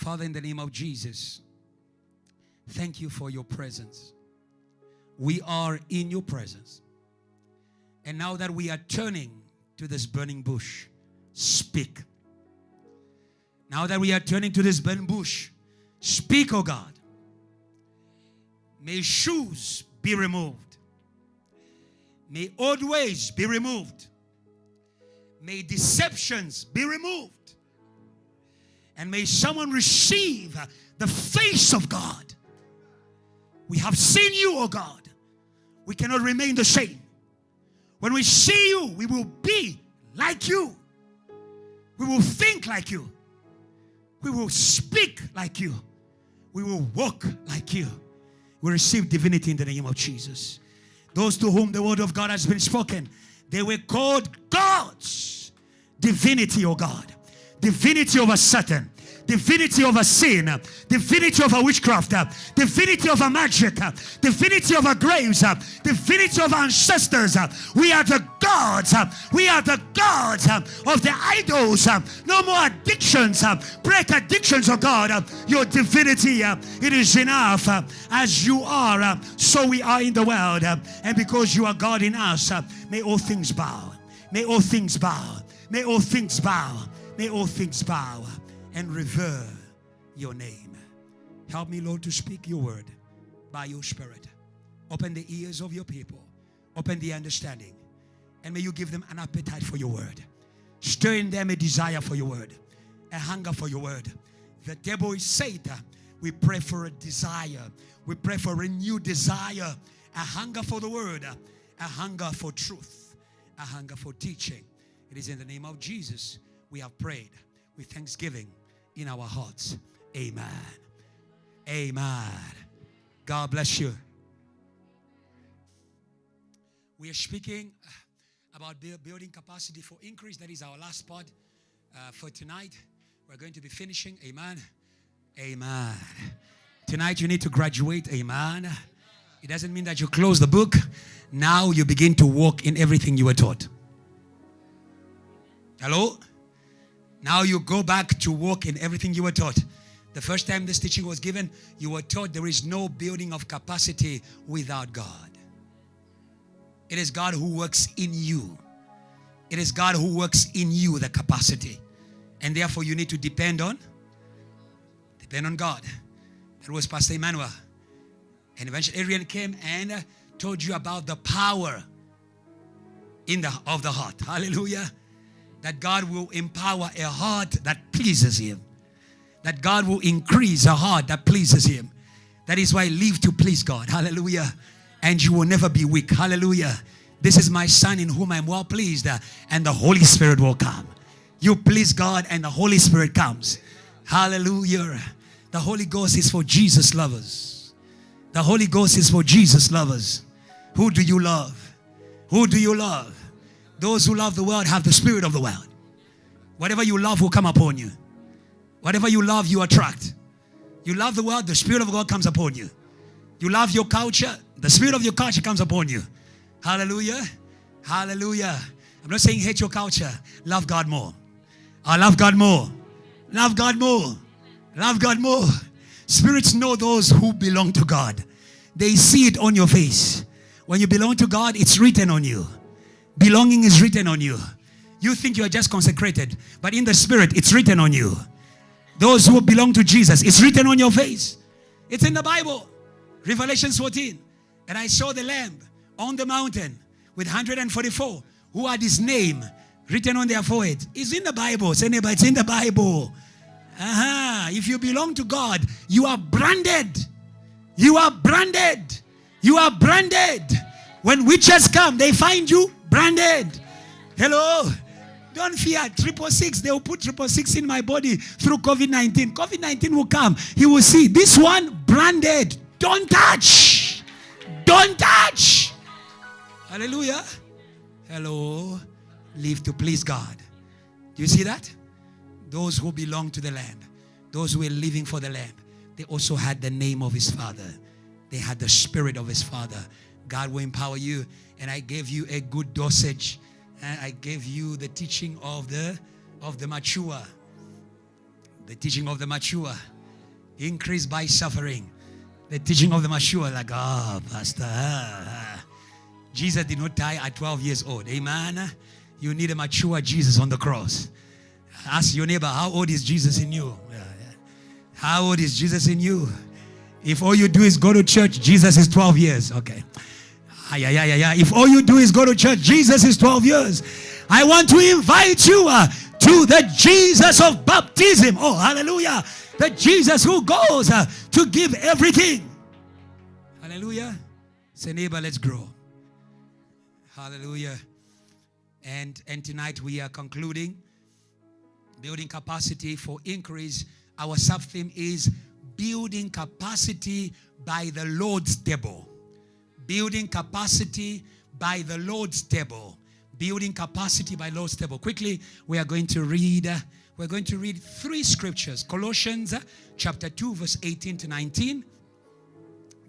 Father, in the name of Jesus, thank you for your presence. We are in your presence. And now that we are turning to this burning bush, speak. Now that we are turning to this burning bush, speak, oh God. May shoes be removed. May old ways be removed. May deceptions be removed. And may someone receive the face of God. We have seen you, oh God. We cannot remain the same. When we see you, we will be like you. We will think like you. We will speak like you. We will walk like you. We receive divinity in the name of Jesus. Those to whom the word of God has been spoken, they were called gods. Divinity, oh God. Divinity over Satan. Divinity over sin. Divinity over witchcraft. Divinity over magic. Divinity over graves. Divinity over ancestors. We are the gods. We are the gods of the idols. No more addictions. Break addictions, oh God. Your divinity, it is enough. As you are, so we are in the world. And because you are God in us, may all things bow. May all things bow. May all things bow. May all things bow and revere your name. Help me, Lord, to speak your word by your Spirit. Open the ears of your people. Open the understanding. And may you give them an appetite for your word. Stir in them a desire for your word. A hunger for your word. The devil is Satan. We pray for a desire. We pray for a renewed desire. A hunger for the word. A hunger for truth. A hunger for teaching. It is in the name of Jesus we have prayed with thanksgiving in our hearts. Amen. Amen. God bless you. We are speaking about building capacity for increase. That is our last part for tonight. We're going to be finishing. Amen. Amen. Tonight you need to graduate. Amen. It doesn't mean that you close the book. Now you begin to walk in everything you were taught. Hello? Now you go back to walk in everything you were taught. The first time this teaching was given, you were taught there is no building of capacity without God. It is God who works in you. It is God who works in you, the capacity. And therefore you need to depend on God. That was Pastor Emmanuel. And eventually Adrian came and told you about the power of the heart. Hallelujah. That God will empower a heart that pleases Him. That God will increase a heart that pleases Him. That is why live to please God. Hallelujah. And you will never be weak. Hallelujah. This is my Son in whom I am well pleased. And the Holy Spirit will come. You please God and the Holy Spirit comes. Hallelujah. The Holy Ghost is for Jesus lovers. The Holy Ghost is for Jesus lovers. Who do you love? Who do you love? Those who love the world have the spirit of the world. Whatever you love will come upon you. Whatever you love, you attract. You love the world, the Spirit of God comes upon you. You love your culture, the spirit of your culture comes upon you. Hallelujah. Hallelujah. I'm not saying hate your culture. Love God more. I love God more. Love God more. Love God more. Spirits know those who belong to God. They see it on your face. When you belong to God, it's written on you. Belonging is written on you. You think you are just consecrated, but in the Spirit, it's written on you. Those who belong to Jesus, it's written on your face. It's in the Bible. Revelation 14. And I saw the Lamb on the mountain with 144 who had His name written on their forehead. It's in the Bible. Say neighbor, it's in the Bible. If you belong to God, you are branded. You are branded. You are branded. When witches come, they find you branded. Hello? Don't fear. 666. They will put 666 in my body through COVID-19. COVID-19 will come. He will see this one branded. Don't touch. Don't touch. Hallelujah. Hello. Live to please God. Do you see that? Those who belong to the land, those who were living for the land, they also had the name of His Father. They had the Spirit of His Father. God will empower you. And I gave you a good dosage. And I gave you the teaching of the mature. The teaching of the mature. Increase by suffering. The teaching of the mature, like, Pastor. Jesus did not die at 12 years old. Amen. You need a mature Jesus on the cross. Ask your neighbor, how old is Jesus in you? How old is Jesus in you? If all you do is go to church, Jesus is 12 years. Okay. If all you do is go to church, Jesus is 12 years. I want to invite you to the Jesus of baptism. Oh, hallelujah. The Jesus who goes to give everything. Hallelujah. Say, neighbor, let's grow. Hallelujah. And tonight we are concluding building capacity for increase. Our sub-theme is building capacity by the Lord's table. Building capacity by the Lord's table. Building capacity by Lord's table. Quickly, we are going to read. We're going to read 3 scriptures. Colossians chapter 2, verse 18 to 19.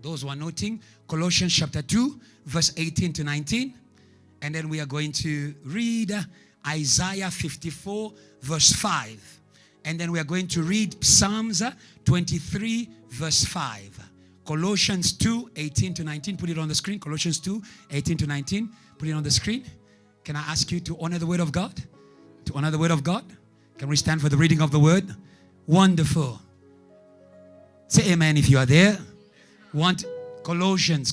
Those who are noting, Colossians chapter 2, verse 18 to 19. And then we are going to read Isaiah 54, verse 5. And then we are going to read Psalms 23, verse 5. Colossians 2, 18 to 19. Put it on the screen. Colossians 2, 18 to 19. Put it on the screen. Can I ask you to honor the word of God? To honor the word of God? Can we stand for the reading of the word? Wonderful. Say amen if you are there. Colossians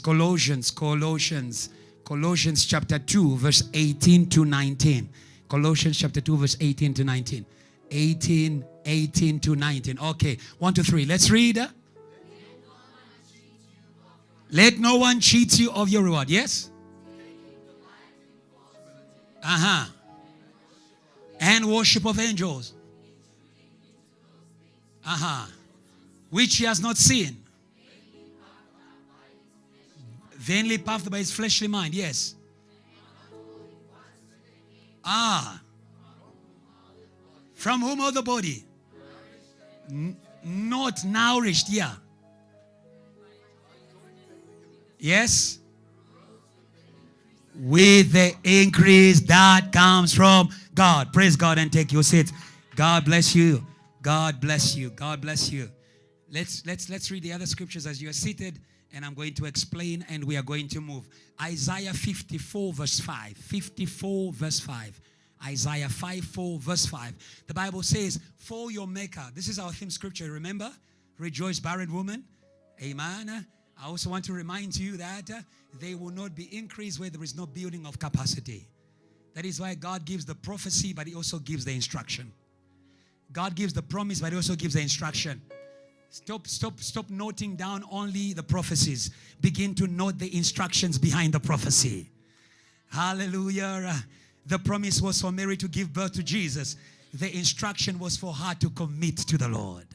chapter 2, verse 18 to 19. Colossians chapter 2, verse 18 to 19. 18 to 19. Okay, 1, 2, 3. Let's read. Let no one cheat you of your reward. Yes? And worship of angels. Which he has not seen. Vainly puffed by his fleshly mind. Yes. From whom all the body? Not nourished. Yeah. Yes. With the increase that comes from God. Praise God and take your seat. God bless you. God bless you. God bless you. Let's read the other scriptures as you are seated, and I'm going to explain and we are going to move. Isaiah 54 verse 5. 54 verse 5. Isaiah 54 verse 5. The Bible says, for your maker. This is our theme scripture, remember? Rejoice, barren woman. Amen. I also want to remind you that there will not be increase where there is no building of capacity. That is why God gives the prophecy, but he also gives the instruction. God gives the promise, but he also gives the instruction. Stop noting down only the prophecies. Begin to note the instructions behind the prophecy. Hallelujah. The promise was for Mary to give birth to Jesus. The instruction was for her to commit to the Lord.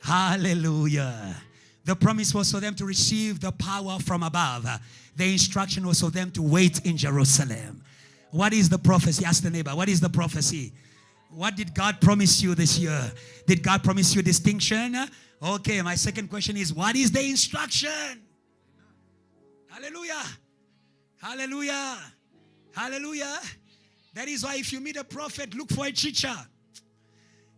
Hallelujah. The promise was for them to receive the power from above. The instruction was for them to wait in Jerusalem. What is the prophecy? Ask the neighbor. What is the prophecy? What did God promise you this year? Did God promise you distinction? Okay, my second question is, what is the instruction? Hallelujah. Hallelujah. Hallelujah. That is why if you meet a prophet, look for a teacher.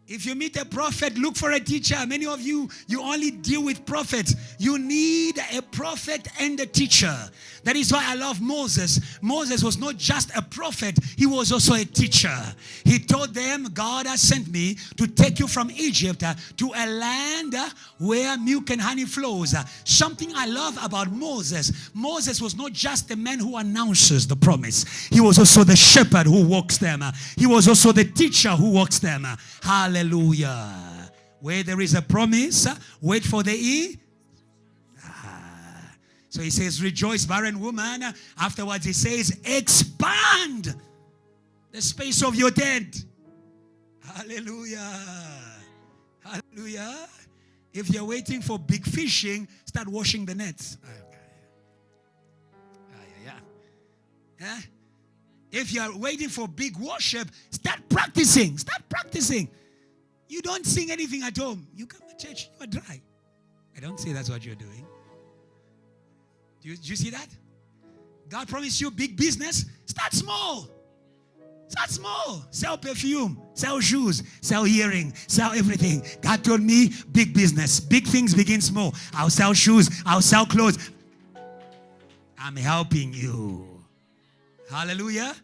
If you meet a prophet, look for a teacher. Many of you only deal with prophets. You need a prophet and a teacher. That is why I love Moses. Moses was not just a prophet, he was also a teacher. He told them, God has sent me to take you from Egypt to a land where milk and honey flows. Something I love about Moses. Moses was not just the man who announces the promise. He was also the shepherd who walks them. He was also the teacher who walks them. Hallelujah. Where there is a promise, wait for the E. So he says, rejoice, barren woman. Afterwards he says, expand the space of your tent. Hallelujah. Hallelujah. If you're waiting for big fishing, start washing the nets. Yeah. If you're waiting for big worship, start practicing. Start practicing. You don't sing anything at home. You come to church, you are dry. I don't say that's what you're doing. Do you see that? God promised you big business. Start small. Start small. Sell perfume, sell shoes, sell hearing, sell everything. God told me, big business. Big things begin small. I'll sell shoes, I'll sell clothes. I'm helping you. Hallelujah.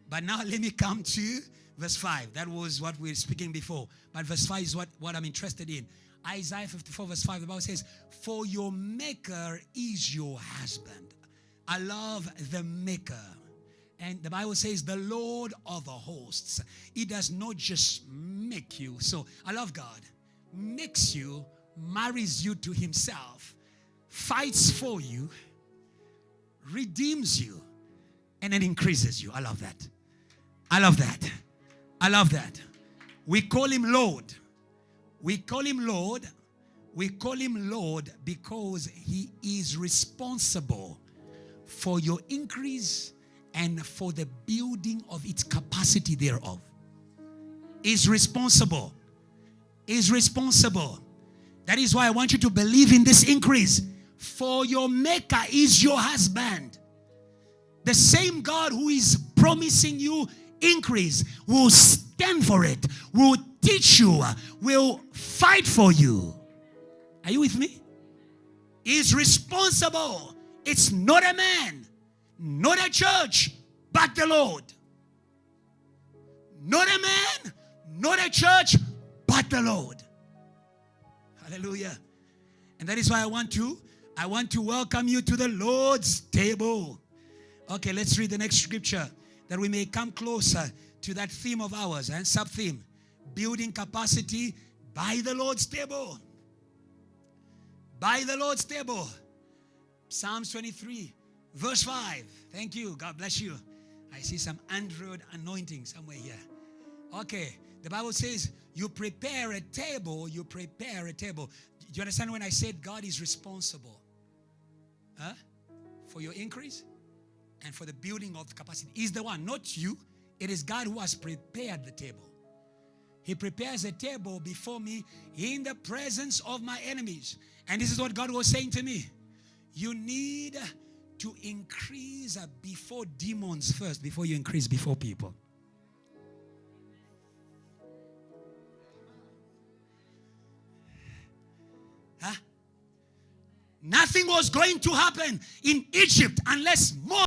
But now let me come to verse 5. That was what we were speaking before. But verse 5 is what I'm interested in. Isaiah 54 verse 5, the Bible says, for your maker is your husband. I love the maker. And the Bible says the Lord of the hosts. He does not just make you. So I love God. Makes you, marries you to himself, fights for you, redeems you, and then increases you. I love that. I love that. I love that. We call him Lord. We call him Lord. We call him Lord because he is responsible for your increase and for the building of its capacity thereof. Is responsible. Is responsible. That is why I want you to believe in this increase. For your maker is your husband. The same God who is promising you increase will stand for it, will teach you, will fight for you. Are you with me? Is responsible. It's not a man, not a church, but the Lord. Not a man, not a church, but the Lord. Hallelujah. And that is why I want to welcome you to the Lord's table. Okay, let's read the next scripture that we may come closer to that theme of ours and sub-theme. Building capacity by the Lord's table. By the Lord's table. Psalms 23, verse 5. Thank you. God bless you. I see some Android anointing somewhere here. Okay. The Bible says, you prepare a table. You prepare a table. Do you understand when I said God is responsible? For your increase and for the building of the capacity? He's the one, not you. It is God who has prepared the table. He prepares a table before me in the presence of my enemies. And this is what God was saying to me. You need to increase before demons first, before you increase before people. Nothing was going to happen in Egypt unless more.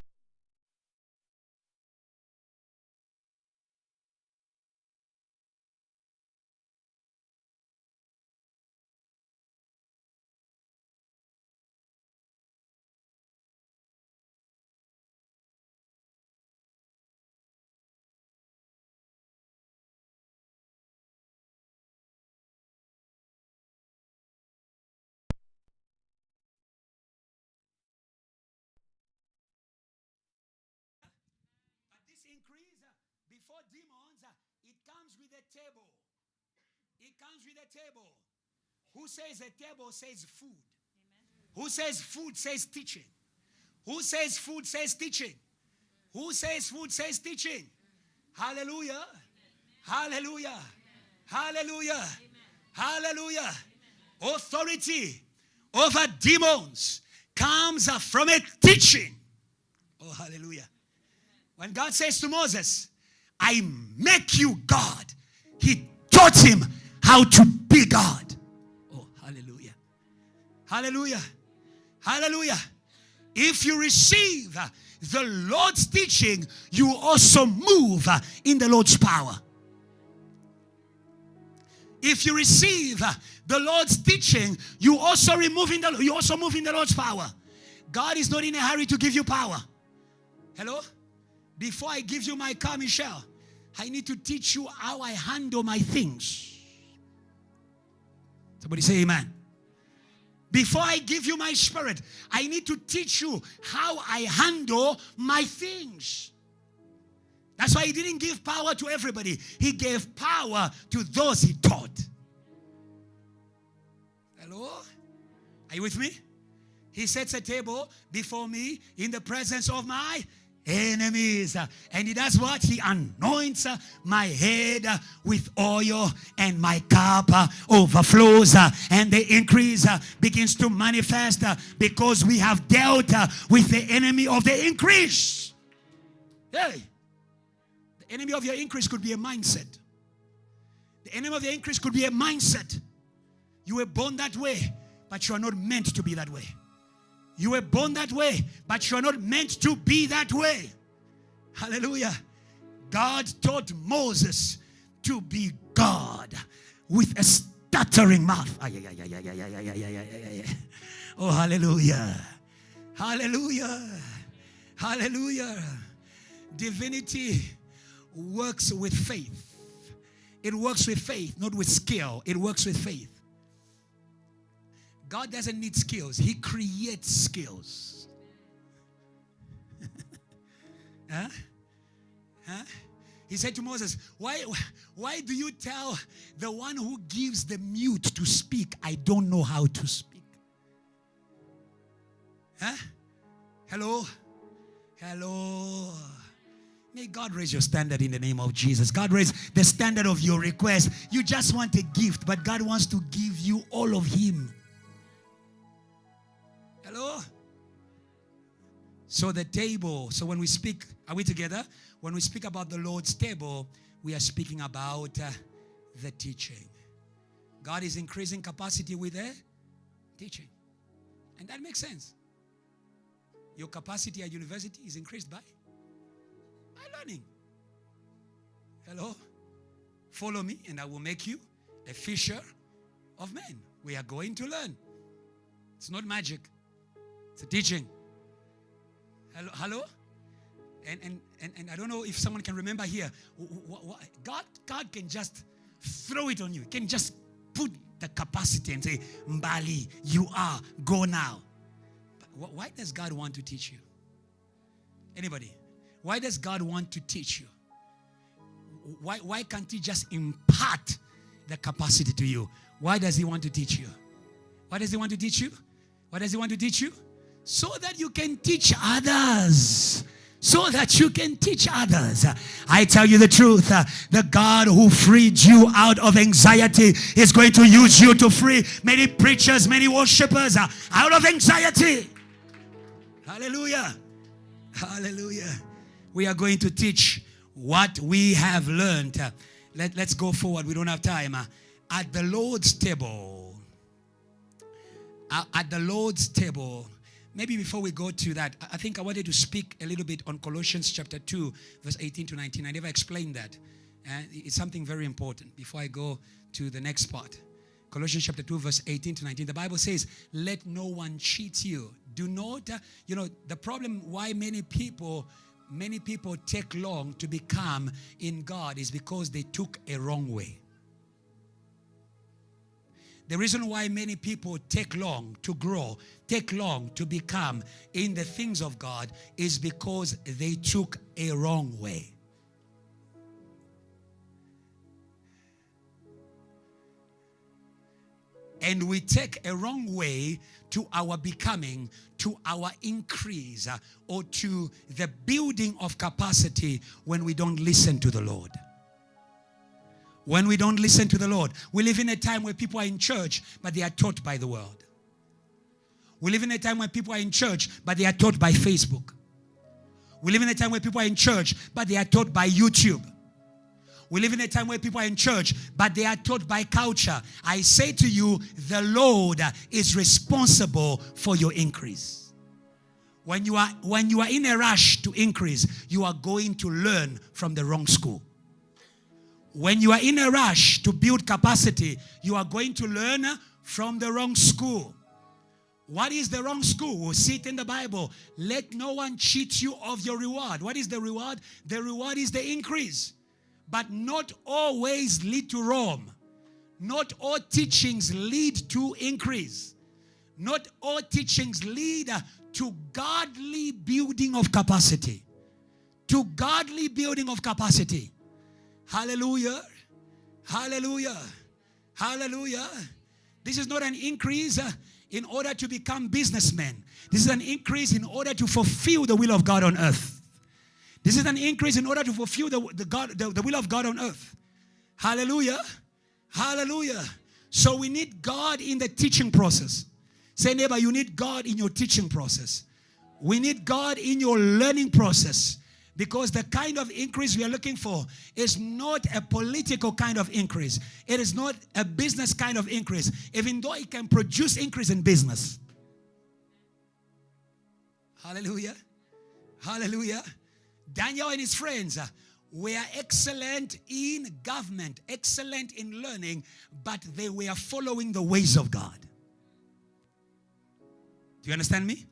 Increase before demons, it comes with a table. It comes with a table. Who says a table says food? Amen. Who says food says teaching? Who says food says teaching? Who says food says teaching? Hallelujah. Amen. Hallelujah. Amen. Hallelujah. Amen. Hallelujah. Amen. Authority over demons comes from a teaching. Oh, hallelujah. When God says to Moses, I make you God, he taught him how to be God. Oh, hallelujah. Hallelujah. Hallelujah. If you receive the Lord's teaching, you also move in the Lord's power. If you receive the Lord's teaching, you also move in the Lord's power. God is not in a hurry to give you power. Hello? Before I give you my car, Michelle, I need to teach you how I handle my things. Somebody say amen. Before I give you my spirit, I need to teach you how I handle my things. That's why he didn't give power to everybody. He gave power to those he taught. Hello? Are you with me? He sets a table before me in the presence of my enemies. And he does what? He anoints my head with oil, and my cup overflows, and the increase begins to manifest because we have dealt with the enemy of the increase. Hey, the enemy of your increase could be a mindset. The enemy of your increase could be a mindset. You were born that way, but you are not meant to be that way. You were born that way, but you are not meant to be that way. Hallelujah. God taught Moses to be God with a stuttering mouth. Oh, hallelujah. Hallelujah. Hallelujah. Divinity works with faith. It works with faith, not with skill. It works with faith. God doesn't need skills. He creates skills. Huh? Huh? He said to Moses, why do you tell the one who gives the mute to speak, I don't know how to speak? Huh? Hello? Hello? May God raise your standard in the name of Jesus. God raise the standard of your request. You just want a gift, but God wants to give you all of Him. Hello? So the table, so when we speak, are we together? When we speak about the Lord's table, we are speaking about the teaching. God is increasing capacity with the teaching. And that makes sense. Your capacity at university is increased by learning. Hello? Follow me and I will make you a fisher of men. We are going to learn. It's not magic. It's a teaching. Hello? And I don't know if someone can remember here. God can just throw it on you. He can just put the capacity and say, Mbali, you are, go now. But why does God want to teach you? Anybody? Why does God want to teach you? Why can't He just impart the capacity to you? Why does He want to teach you? Why does He want to teach you? Why does He want to teach you? So that you can teach others. So that you can teach others. I tell you the truth. The God who freed you out of anxiety is going to use you to free many preachers, many worshipers out of anxiety. Hallelujah. Hallelujah. We are going to teach what we have learned. Let's go forward. We don't have time. At the Lord's table. At the Lord's table. Maybe before we go to that, I think I wanted to speak a little bit on Colossians chapter 2, verse 18 to 19. I never explained that. It's something very important before I go to the next part. Colossians chapter 2, verse 18 to 19. The Bible says, let no one cheat you. Do not, the problem why many people take long to become in God is because they took a wrong way. The reason why many people take long to grow, take long to become in the things of God is because they took a wrong way. And we take a wrong way to our becoming, to our increase, or to the building of capacity when we don't listen to the Lord. When we don't listen to the Lord. We live in a time where people are in church, but they are taught by the world. We live in a time where people are in church, but they are taught by Facebook. We live in a time where people are in church, but they are taught by YouTube. We live in a time where people are in church, but they are taught by culture. I say to you, the Lord is responsible for your increase. When you are in a rush to increase, you are going to learn from the wrong school. When you are in a rush to build capacity, you are going to learn from the wrong school. What is the wrong school? We'll see it in the Bible. Let no one cheat you of your reward. What is the reward? The reward is the increase. But not always lead to Rome. Not all teachings lead to increase. Not all teachings lead to godly building of capacity. To godly building of capacity. Hallelujah. Hallelujah. Hallelujah. This is not an increase in order to become businessmen. This is an increase in order to fulfill the will of God on earth. This is an increase in order to fulfill the will of God on earth. Hallelujah. Hallelujah. So we need God in the teaching process. Say, neighbor, you need God in your teaching process. We need God in your learning process. Because the kind of increase we are looking for is not a political kind of increase. It is not a business kind of increase, even though it can produce increase in business. Hallelujah. Hallelujah. Daniel and his friends were excellent in government, excellent in learning, but they were following the ways of God. Do you understand me?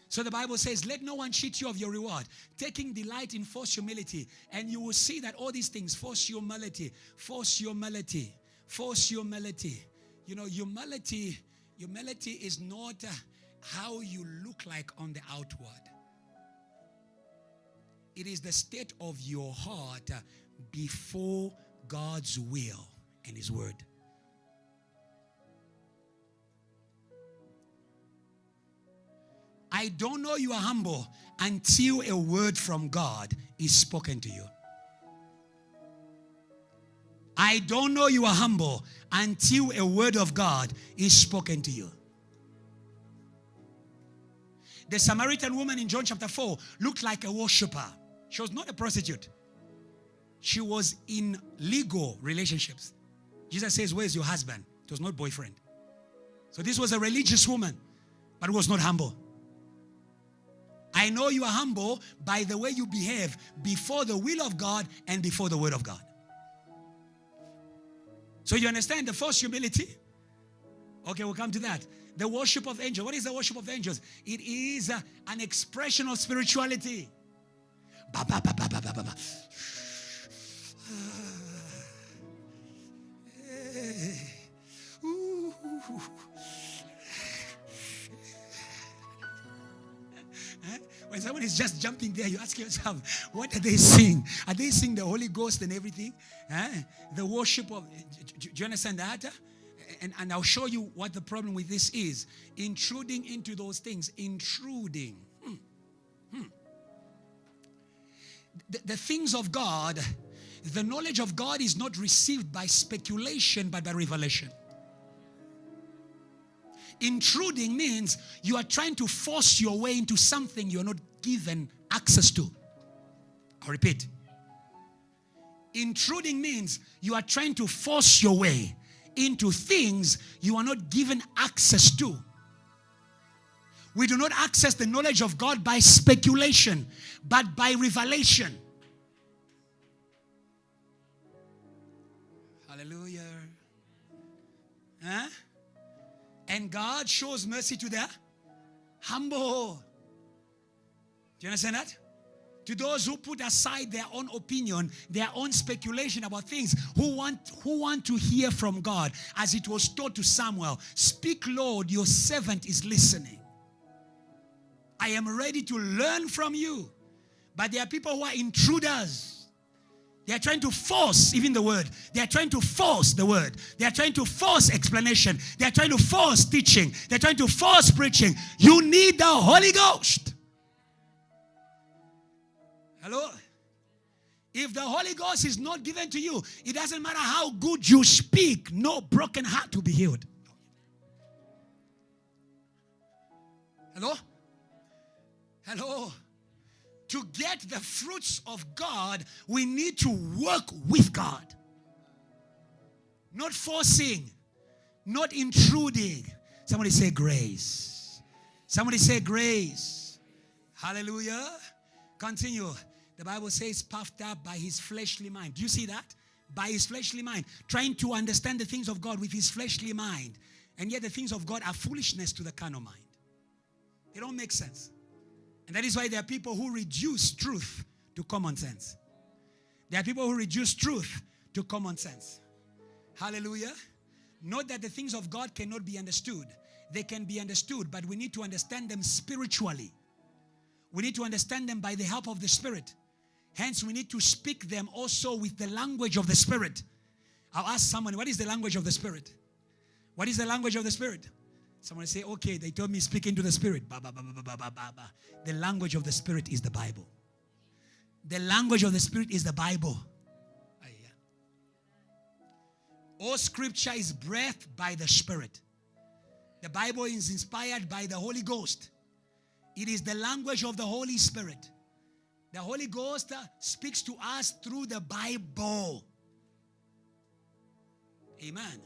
So the Bible says, let no one cheat you of your reward, taking delight in false humility. And you will see that all these things, false humility, false humility, false humility. You know, humility is not how you look like on the outward. It is the state of your heart before God's will and His word. I don't know you are humble until a word from God is spoken to you. I don't know you are humble until a word of God is spoken to you. The Samaritan woman in John chapter 4 looked like a worshiper. She was not a prostitute. She was in legal relationships. Jesus says, where's your husband? It was not boyfriend. So this was a religious woman, but was not humble. I know you are humble by the way you behave before the will of God and before the word of God. So you understand the false humility? Okay, we'll come to that. The worship of angels. What is the worship of angels? It is an expression of spirituality. Ba, ba, ba, ba, ba, ba, ba. When someone is just jumping there, you ask yourself, what are they sing? Are they sing the Holy Ghost and everything? The worship of, do you understand that? And I'll show you what the problem with this is. Intruding into those things. Intruding. The things of God, the knowledge of God is not received by speculation, but by revelation. Intruding means you are trying to force your way into something you are not given access to. I'll repeat. Intruding means you are trying to force your way into things you are not given access to. We do not access the knowledge of God by speculation, but by revelation. Hallelujah. Huh? And God shows mercy to the humble. Do you understand that? To those who put aside their own opinion, their own speculation about things, who want to hear from God, as it was taught to Samuel, speak, Lord, your servant is listening. I am ready to learn from you. But there are people who are intruders. They are trying to force even the word. They are trying to force the word. They are trying to force explanation. They are trying to force teaching. They are trying to force preaching. You need the Holy Ghost. Hello? If the Holy Ghost is not given to you, it doesn't matter how good you speak, no broken heart will be healed. Hello? Hello? To get the fruits of God, we need to work with God. Not forcing, not intruding. Somebody say grace. Somebody say grace. Hallelujah. Continue. The Bible says puffed up by his fleshly mind. Do you see that? By his fleshly mind. Trying to understand the things of God with his fleshly mind. And yet the things of God are foolishness to the carnal mind. They don't make sense. And that is why there are people who reduce truth to common sense. There are people who reduce truth to common sense. Hallelujah. Note that the things of God cannot be understood. They can be understood, but we need to understand them spiritually. We need to understand them by the help of the Spirit. Hence, we need to speak them also with the language of the Spirit. I'll ask someone, what is the language of the Spirit? What is the language of the Spirit? Someone say, okay, they told me speak into the Spirit. Ba, ba, ba, ba, ba, ba, ba, ba. The language of the Spirit is the Bible. The language of the Spirit is the Bible. All scripture is breathed by the Spirit. The Bible is inspired by the Holy Ghost. It is the language of the Holy Spirit. The Holy Ghost speaks to us through the Bible. Amen.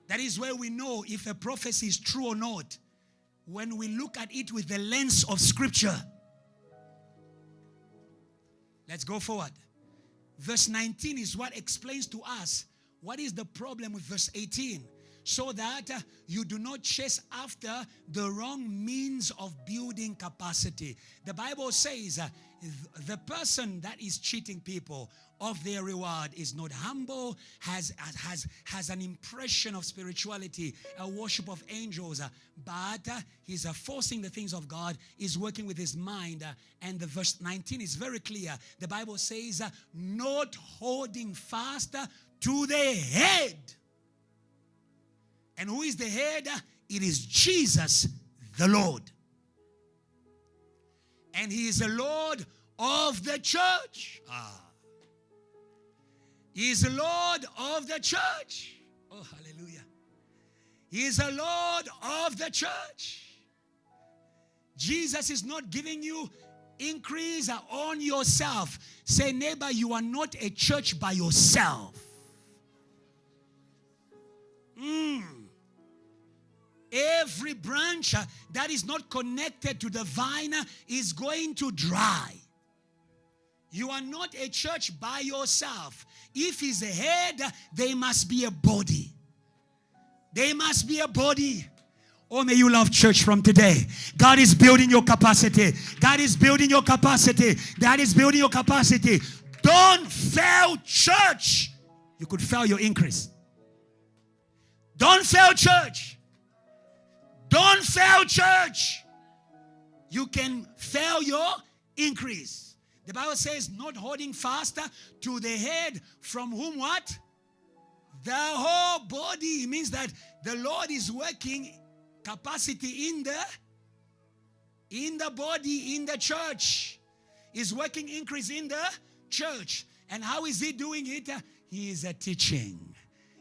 That is where we know if a prophecy is true or not. When we look at it with the lens of Scripture. Let's go forward. Verse 19 is what explains to us what is the problem with verse 18. So that you do not chase after the wrong means of building capacity. The Bible says the person that is cheating people of their reward is not humble, has an impression of spirituality, a worship of angels, but he's forcing the things of God, is working with his mind. And the verse 19 is very clear. The Bible says, not holding fast to the head. And who is the head? It is Jesus, the Lord. And he is the Lord of the church. He is the Lord of the church. Oh, hallelujah. He is the Lord of the church. Jesus is not giving you increase on yourself. Say, neighbor, you are not a church by yourself. Every branch that is not connected to the vine is going to dry. You are not a church by yourself. If he's a head, there must be a body. There must be a body. Oh, may you love church from today. God is building your capacity. God is building your capacity. God is building your capacity. Don't fail church. You could fail your increase. Don't fail church. Don't fail church. You can fail your increase. The Bible says not holding fast to the head, from whom what? The whole body. It means that the Lord is working capacity in the body, in the church. He's working increase in the church. And how is he doing it? He is a teaching.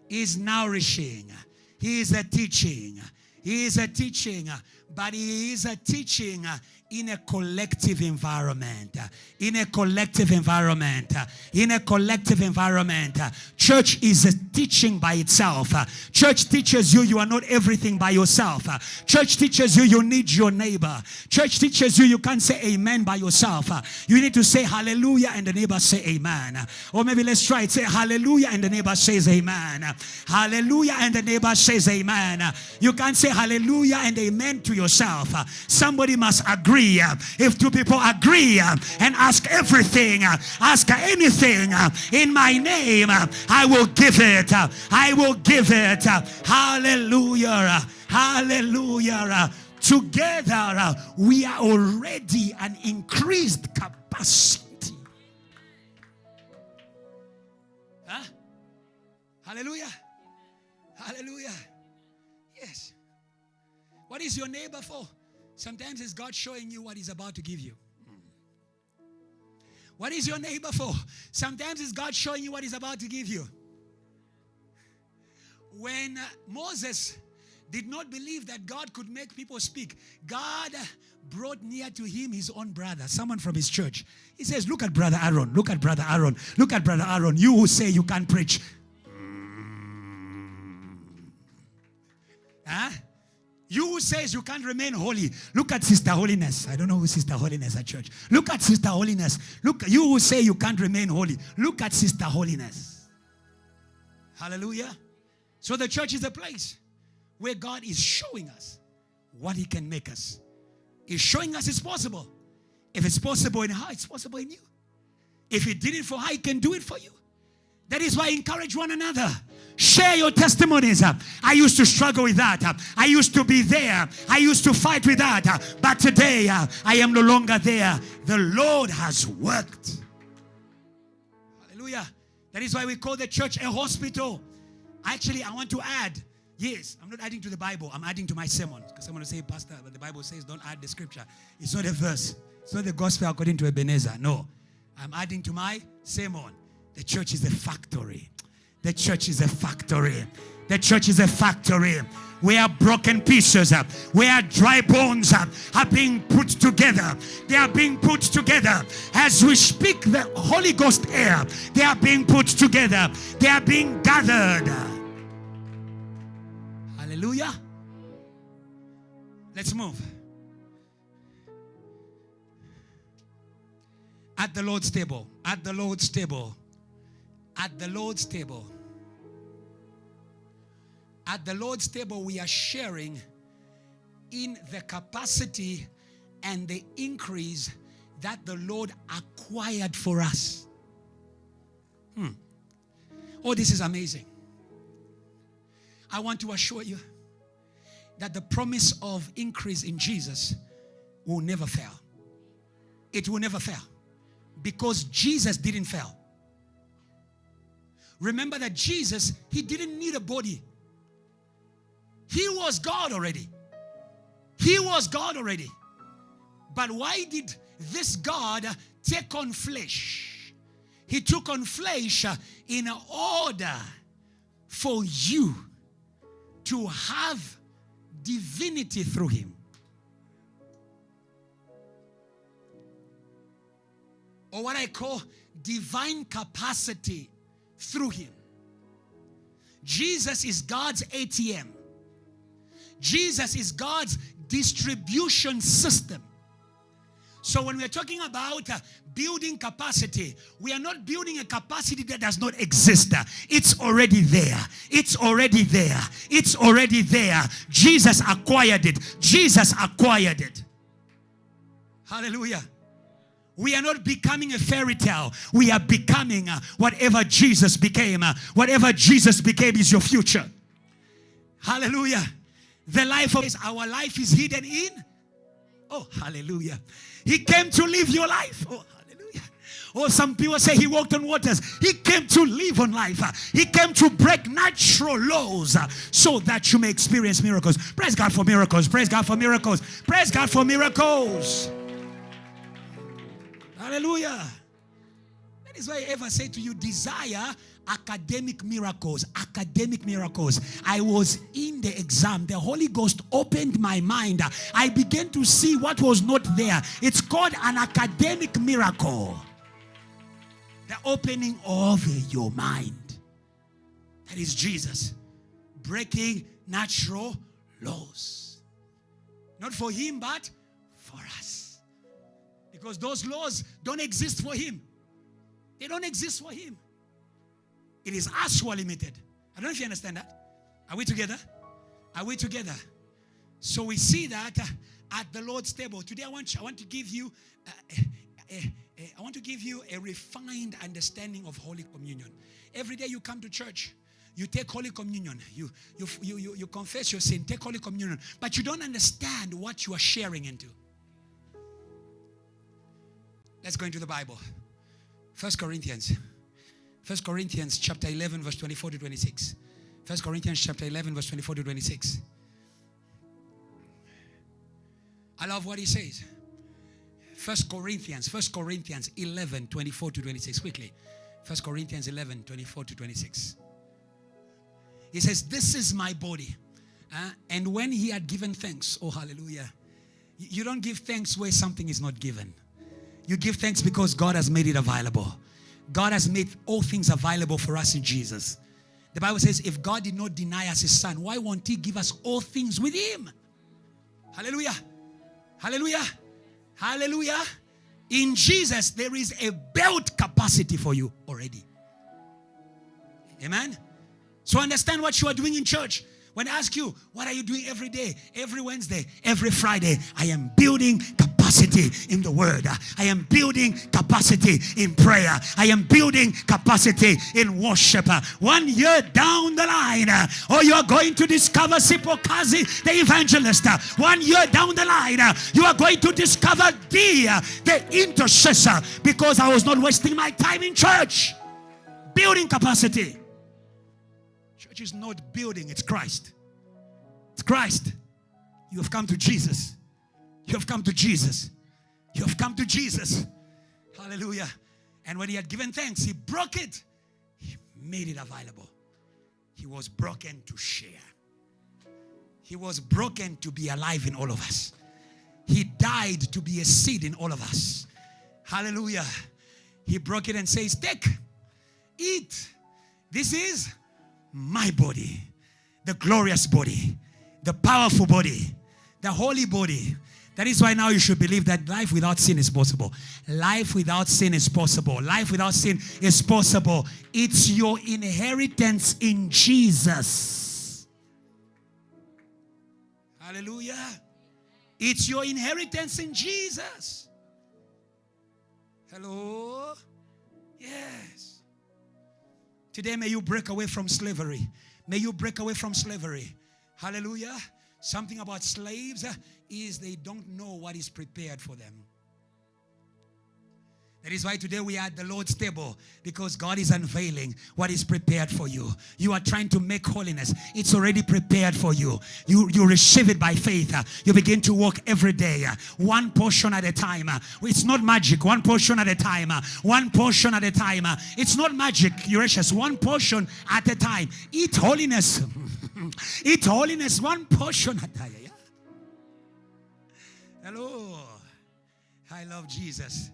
He is nourishing. He is a teaching. He is a teaching, but he is a teaching in a collective environment. In a collective environment. In a collective environment. Church is a teaching by itself. Church teaches you you are not everything by yourself. Church teaches you you need your neighbor. Church teaches you you can't say amen by yourself. You need to say hallelujah and the neighbor say amen. Or maybe let's try it. Say hallelujah and the neighbor says amen. Hallelujah and the neighbor says amen. You can't say hallelujah and amen to yourself. Somebody must agree. If two people agree and ask everything, ask anything in my name, I will give it. I will give it. Hallelujah. Hallelujah. Together we are already an increased capacity. Huh? Hallelujah. Hallelujah. Yes. What is your neighbor for? Sometimes it's God showing you what he's about to give you. What is your neighbor for? Sometimes it's God showing you what he's about to give you. When Moses did not believe that God could make people speak, God brought near to him his own brother, someone from his church. He says, look at brother Aaron, look at brother Aaron, look at brother Aaron. You who say you can't preach. Huh? You who says you can't remain holy. Look at Sister Holiness. I don't know who Sister Holiness at church. Look at Sister Holiness. Look, you who say you can't remain holy. Look at Sister Holiness. Hallelujah. So the church is a place where God is showing us what he can make us. He's showing us it's possible. If it's possible in her, it's possible in you. If he did it for her, he can do it for you. That is why encourage one another. Share your testimonies. I used to struggle with that. I used to be there. I used to fight with that. But today, I am no longer there. The Lord has worked. Hallelujah. That is why we call the church a hospital. Actually, I want to add. Yes, I'm not adding to the Bible. I'm adding to my sermon. Because someone will say, Pastor, but the Bible says don't add the scripture. It's not a verse. It's not the gospel according to Ebenezer. No. I'm adding to my sermon. The church is a factory. The church is a factory. The church is a factory where broken pieces, where dry bones are being put together. They are being put together. As we speak the Holy Ghost air, they are being put together. They are being gathered. Hallelujah. Let's move. At the Lord's table. At the Lord's table. At the Lord's table. At the Lord's table, we are sharing in the capacity and the increase that the Lord acquired for us. Oh, this is amazing. I want to assure you that the promise of increase in Jesus will never fail. It will never fail. Because Jesus didn't fail. Remember that Jesus, he didn't need a body. He was God already. He was God already. But why did this God take on flesh? He took on flesh in order for you to have divinity through him. Or what I call divine capacity through him. Jesus is God's ATM. Jesus is God's distribution system. So when we're talking about building capacity, we are not building a capacity that does not exist. It's already there. It's already there. It's already there. Jesus acquired it. Jesus acquired it. Hallelujah. We are not becoming a fairy tale. We are becoming whatever Jesus became. Whatever Jesus became is your future. Hallelujah. The life of our life is hidden in. Oh, hallelujah. He came to live your life. Oh, hallelujah. Oh, some people say he walked on waters. He came to live on life. He came to break natural laws so that you may experience miracles. Praise God for miracles. Praise God for miracles. Praise God for miracles. Hallelujah. That is why I ever say to you, desire academic miracles. Academic miracles. I was in the exam. The Holy Ghost opened my mind. I began to see what was not there. It's called an academic miracle. The opening of your mind. That is Jesus breaking natural laws. Not for him, but for us. Because those laws don't exist for him. They don't exist for him. It is us who are limited. I don't know if you understand that. Are we together? Are we together? So we see that at the Lord's table. Today I want to give you a refined understanding of Holy Communion. Every day you come to church, you take Holy Communion. You confess your sin, take Holy Communion. But you don't understand what you are sharing into. Let's go into the Bible. 1 Corinthians chapter 11 verse 24 to 26. 1 Corinthians chapter 11 verse 24 to 26. I love what he says. 1 Corinthians 11 24 to 26. Quickly. 1 Corinthians 11 24 to 26. He says, this is my body. And when he had given thanks, oh hallelujah. You don't give thanks where something is not given. You give thanks because God has made it available. God has made all things available for us in Jesus. The Bible says, if God did not deny us his son, why won't he give us all things with him? Hallelujah. Hallelujah. Hallelujah. In Jesus, there is a built capacity for you already. Amen. So understand what you are doing in church. When I ask you, what are you doing every day, every Wednesday, every Friday? I am building capacity in the word. I am building capacity in prayer. I am building capacity in worship. 1 year down the line, or you are going to discover Sipokazi, the evangelist. 1 year down the line, you are going to discover the intercessor, because I was not wasting my time in church. Building capacity. Church is not building, it's Christ. It's Christ. You have come to Jesus. You have come to Jesus. You have come to Jesus. Hallelujah. And when he had given thanks, he broke it. He made it available. He was broken to share. He was broken to be alive in all of us. He died to be a seed in all of us. Hallelujah. He broke it and says, take, eat. This is my body, the glorious body, the powerful body, the holy body. That is why now you should believe that life without sin is possible. Life without sin is possible. Life without sin is possible. It's your inheritance in Jesus. Hallelujah. It's your inheritance in Jesus. Hello? Yes. Today may you break away from slavery. May you break away from slavery. Hallelujah. Something about slaves is they don't know what is prepared for them. That is why today we are at the Lord's table, because God is unveiling what is prepared for you. You are trying to make holiness. It's already prepared for you. You receive it by faith. You begin to walk every day, one portion at a time. It's not magic. One portion at a time. One portion at a time. It's not magic, Eurasians. One portion at a time. Eat holiness. Eat holiness. One portion at a time. Hello. I love Jesus.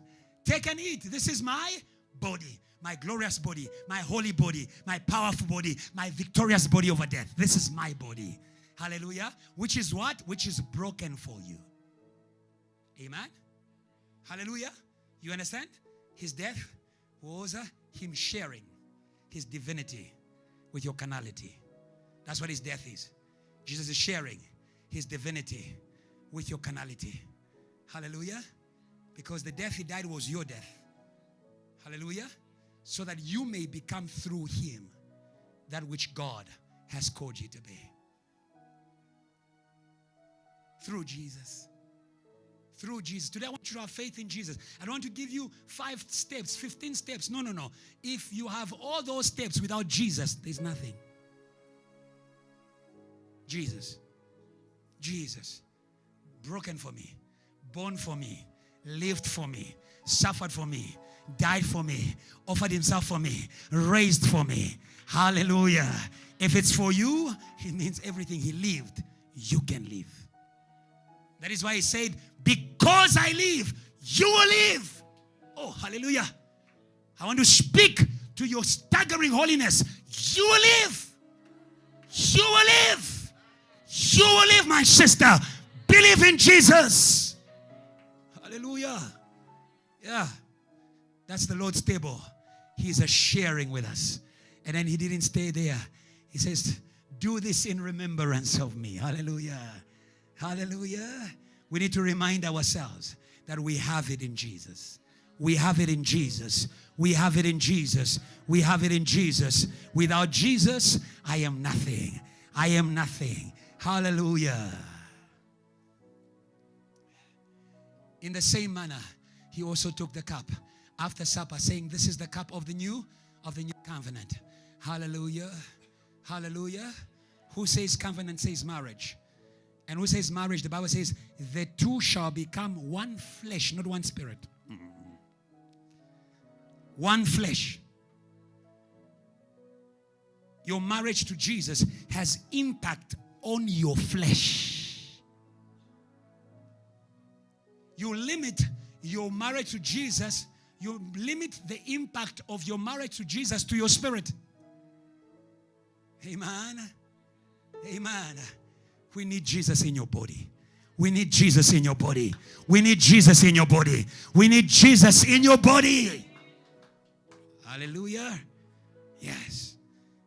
Take and eat. This is my body, my glorious body, my holy body, my powerful body, my victorious body over death. This is my body. Hallelujah. Which is what? Which is broken for you. Amen. Hallelujah. You understand? His death was him sharing his divinity with your carnality. That's what his death is. Jesus is sharing his divinity with your carnality. Hallelujah. Because the death he died was your death. Hallelujah. So that you may become through him that which God has called you to be. Through Jesus. Through Jesus. Today I want you to have faith in Jesus. I don't want to give you 5 steps, 15 steps. No. If you have all those steps without Jesus, there's nothing. Jesus. Jesus. Broken for me. Born for me. Lived for me, suffered for me, died for me, offered himself for me, raised for me. Hallelujah. If it's for you, it means everything he lived, you can live. That is why he said, because I live, you will live. Oh, hallelujah. I want to speak to your staggering holiness. You will live. You will live. You will live, my sister. Believe in Jesus. Hallelujah. Yeah. That's the Lord's table. He's a sharing with us. And then he didn't stay there. He says, do this in remembrance of me. Hallelujah. Hallelujah. We need to remind ourselves that we have it in Jesus. We have it in Jesus. We have it in Jesus. We have it in Jesus. Without Jesus, I am nothing. I am nothing. Hallelujah. In the same manner, he also took the cup after supper, saying, this is the cup of the new covenant. Hallelujah. Hallelujah. Who says covenant says marriage? And who says marriage? The Bible says, the two shall become one flesh, not one spirit. One flesh. Your marriage to Jesus has impact on your flesh. You limit your marriage to Jesus, you limit the impact of your marriage to Jesus to your spirit. Amen. Amen. We need Jesus in your body. We need Jesus in your body. We need Jesus in your body. We need Jesus in your body. Hallelujah. Yes.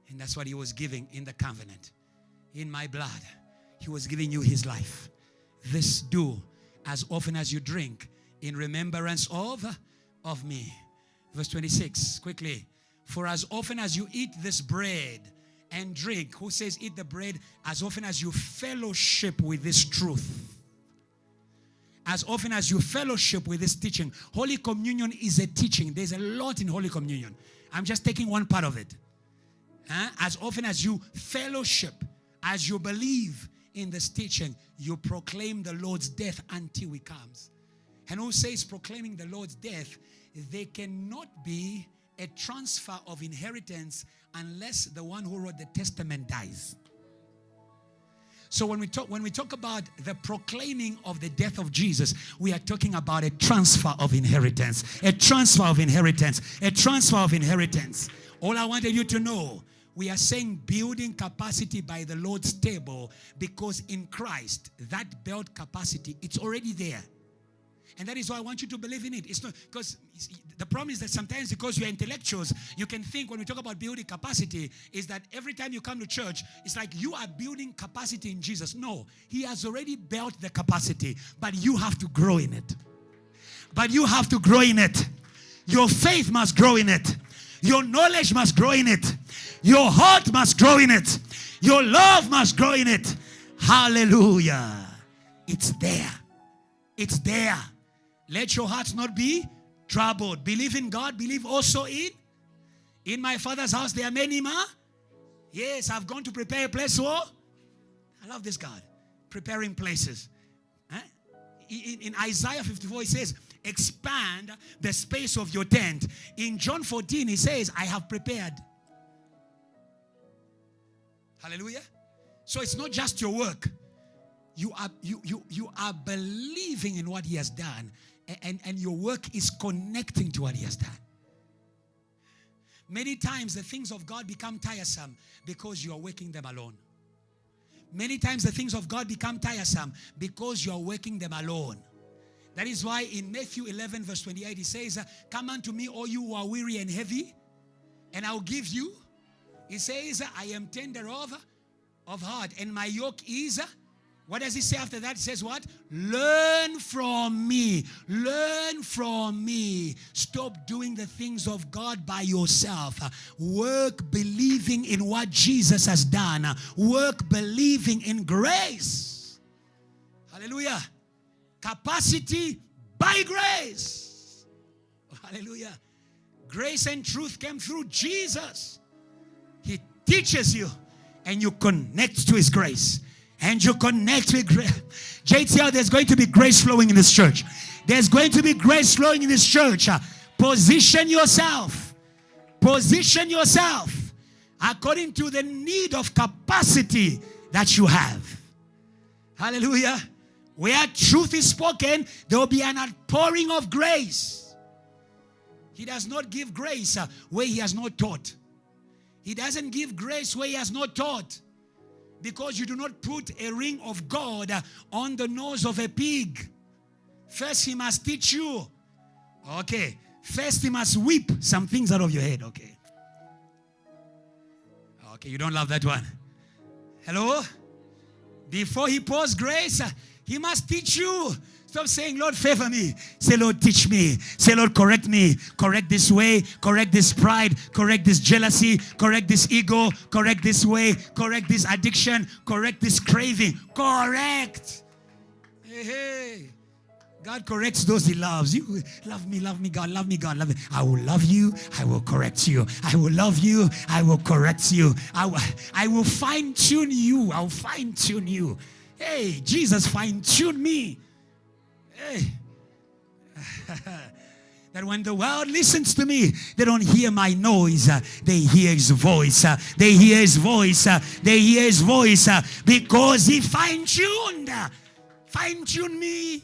And that's what he was giving in the covenant. In my blood, he was giving you his life. This do as often as you drink in remembrance of me. Verse 26, quickly. For as often as you eat this bread and drink, who says eat the bread? As often as you fellowship with this truth. As often as you fellowship with this teaching. Holy Communion is a teaching. There's a lot in Holy Communion. I'm just taking one part of it. As often as you fellowship, as you believe in this teaching, you proclaim the Lord's death until he comes. And who says proclaiming the Lord's death, there cannot be a transfer of inheritance unless the one who wrote the testament dies. So when we talk about the proclaiming of the death of Jesus, we are talking about a transfer of inheritance. A transfer of inheritance. A transfer of inheritance. All I wanted you to know, we are saying building capacity by the Lord's table, because in Christ, that built capacity, it's already there. And that is why I want you to believe in it. It's not because the problem is that sometimes, because you're intellectuals, you can think when we talk about building capacity is that every time you come to church, it's like you are building capacity in Jesus. No, he has already built the capacity, but you have to grow in it. But you have to grow in it. Your faith must grow in it. Your knowledge must grow in it. Your heart must grow in it. Your love must grow in it. Hallelujah. It's there. It's there. Let your hearts not be troubled. Believe in God. Believe also in my Father's house there are many more. Yes, I've gone to prepare a place for. I love this God. Preparing places. In Isaiah 54, he says, expand the space of your tent. In John 14, he says, I have prepared. Hallelujah. So it's not just your work. You are believing in what he has done, and your work is connecting to what he has done. Many times the things of God become tiresome because you are working them alone. Many times the things of God become tiresome because you are working them alone. That is why in Matthew 11 verse 28 he says, come unto me all you who are weary and heavy, and I'll give you. He says, I am tender of heart, and my yoke is... What does he say after that? He says what? Learn from me. Learn from me. Stop doing the things of God by yourself. Work believing in what Jesus has done. Work believing in grace. Hallelujah. Capacity by grace. Hallelujah. Grace and truth came through Jesus. He teaches you, and you connect to his grace. And you connect with grace. JTL, there's going to be grace flowing in this church. There's going to be grace flowing in this church. Position yourself. Position yourself according to the need of capacity that you have. Hallelujah. Where truth is spoken, there will be an outpouring of grace. He does not give grace where he has not taught. He doesn't give grace where he has not taught. Because you do not put a ring of God on the nose of a pig. First he must teach you. Okay. First he must whip some things out of your head. Okay. Okay, you don't love that one. Hello? Before he pours grace, he must teach you. Stop saying, Lord, favor me. Say, Lord, teach me. Say, Lord, correct me. Correct this way. Correct this pride. Correct this jealousy. Correct this ego. Correct this way. Correct this addiction. Correct this craving. Correct. Hey. God corrects those he loves. You love me, God, love me, God, love me. I will love you. I will correct you. I will love you. I will correct you. I will fine-tune you. I'll fine-tune you. Hey, Jesus fine-tuned me. Hey. That when the world listens to me, they don't hear my noise. They hear his voice. They hear his voice. They hear his voice because he fine-tuned. Fine-tuned me.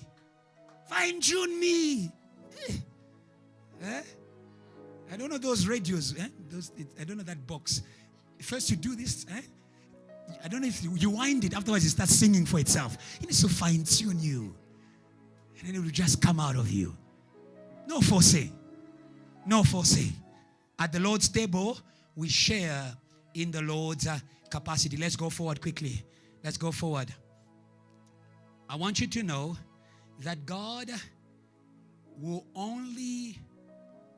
Fine-tune me. I don't know those radios. I don't know that box. First you do this. I don't know if you wind it. Afterwards it starts singing for itself. He needs to fine-tune you. And then it will just come out of you. No forcing. No forcing. At the Lord's table, we share in the Lord's capacity. Let's go forward quickly. Let's go forward. I want you to know that God will only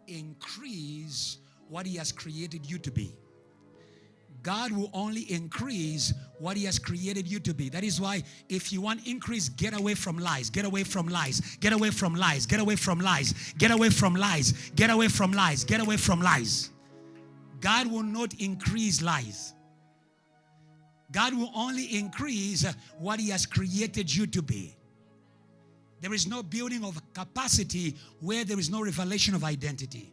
increase what he has created you to be. God will only increase what he has created you to be. That is why if you want increase, get away from lies. Get away from lies. Get away from lies. Get away from lies. Get away from lies. Get away from lies. Get away from lies. God will not increase lies. God will only increase what he has created you to be. There is no building of capacity where there is no revelation of identity.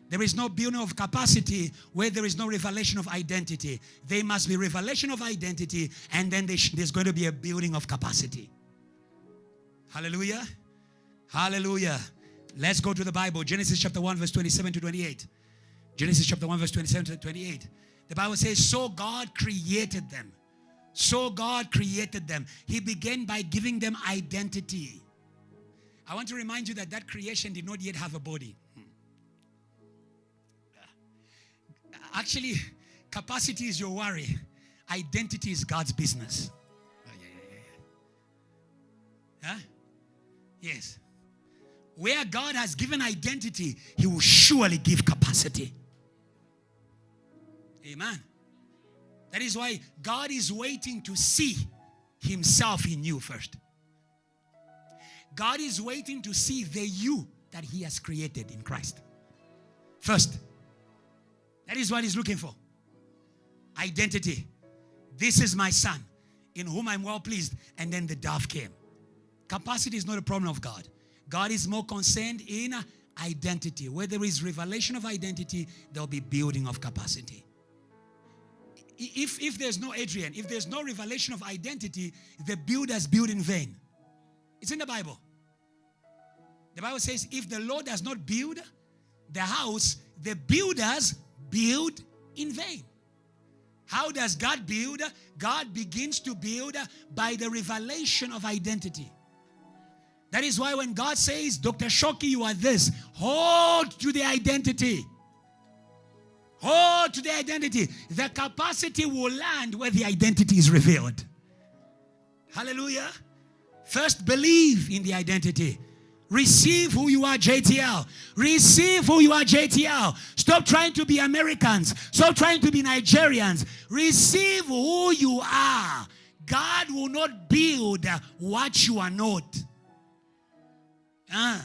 There is no building of capacity where there is no revelation of identity. There must be revelation of identity, and then there's going to be a building of capacity. Hallelujah. Hallelujah. Let's go to the Bible. Genesis chapter 1, verse 27 to 28. Genesis chapter 1, verse 27 to 28. The Bible says, so God created them. So God created them. He began by giving them identity. I want to remind you that that creation did not yet have a body. Actually, capacity is your worry. Identity is God's business. Huh? Yes. Where God has given identity, He will surely give capacity. Amen. That is why God is waiting to see Himself in you first. God is waiting to see the you that He has created in Christ first. That is what He's looking for. Identity. This is my son, in whom I'm well pleased. And then the dove came. Capacity is not a problem of God. God is more concerned in identity. Where there is revelation of identity, there will be building of capacity. If there's no Adrian, if there's no revelation of identity, the builders build in vain. It's in the Bible. The Bible says, if the Lord does not build the house, the builders build in vain. How does God build? God begins to build by the revelation of identity. That is why when God says, Dr. Shoki, you are this, hold to the identity. Hold to the identity. The capacity will land where the identity is revealed. Hallelujah. First, believe in the identity. Receive who you are, JTL. Receive who you are, JTL. Stop trying to be Americans. Stop trying to be Nigerians. Receive who you are. God will not build what you are not. Hello?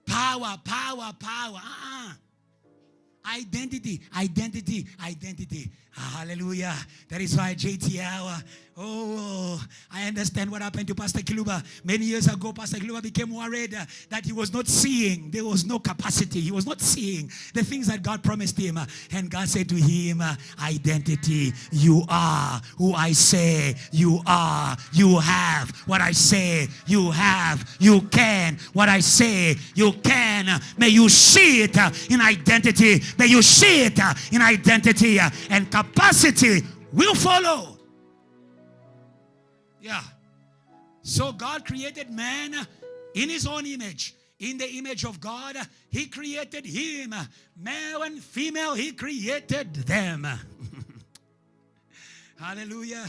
Power. Identity. Hallelujah. That is why JTL. I understand what happened to Pastor Kiluba. Many years ago, Pastor Kiluba became worried that he was not seeing. There was no capacity. He was not seeing the things that God promised him. And God said to him, identity. You are who I say you are. You have what I say you have. You can what I say you can. May you see it in identity. May you see it in identity. And capacity will follow. Yeah. So God created man in His own image. In the image of God, He created him. Male and female, He created them. Hallelujah.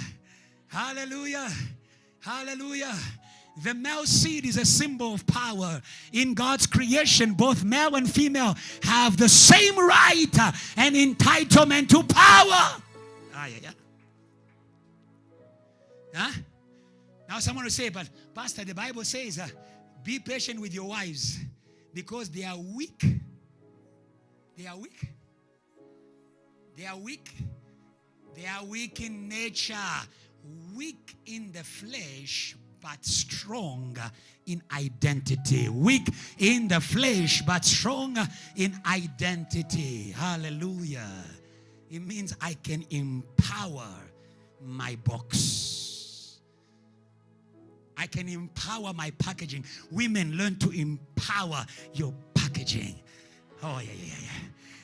Hallelujah. Hallelujah. The male seed is a symbol of power. In God's creation, both male and female have the same right and entitlement to power. Huh? Now someone will say, but Pastor, the Bible says, be patient with your wives because they are weak. They are weak. They are weak. They are weak in nature. Weak in the flesh, but strong in identity. Weak in the flesh, but strong in identity. Hallelujah. It means I can empower my box. I can empower my packaging. Women, learn to empower your packaging. Oh, yeah.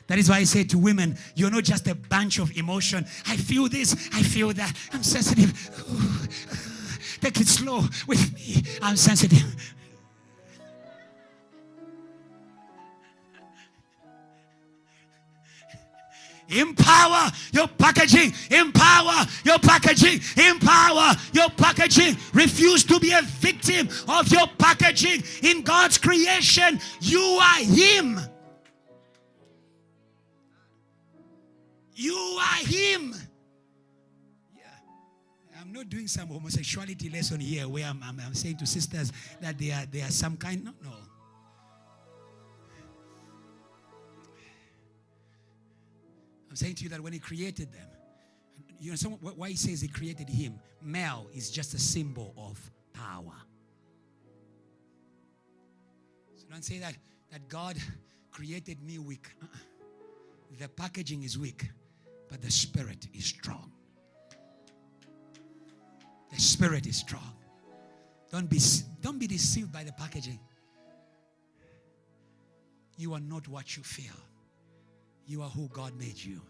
That is why I say to women, you're not just a bunch of emotion. I feel this, I feel that. I'm sensitive. Take it slow with me. I'm sensitive. Empower your packaging. Empower your packaging. Empower your packaging. Refuse to be a victim of your packaging. In God's creation, you are Him. You are Him. Yeah. I'm not doing some homosexuality lesson here where I'm saying to sisters that they are some kind. No. I'm saying to you that when He created them, you know why He says He created him? Male is just a symbol of power. So don't say that that God created me weak. The packaging is weak, but the spirit is strong. The spirit is strong. Don't be deceived by the packaging. You are not what you feel. You are who God made you.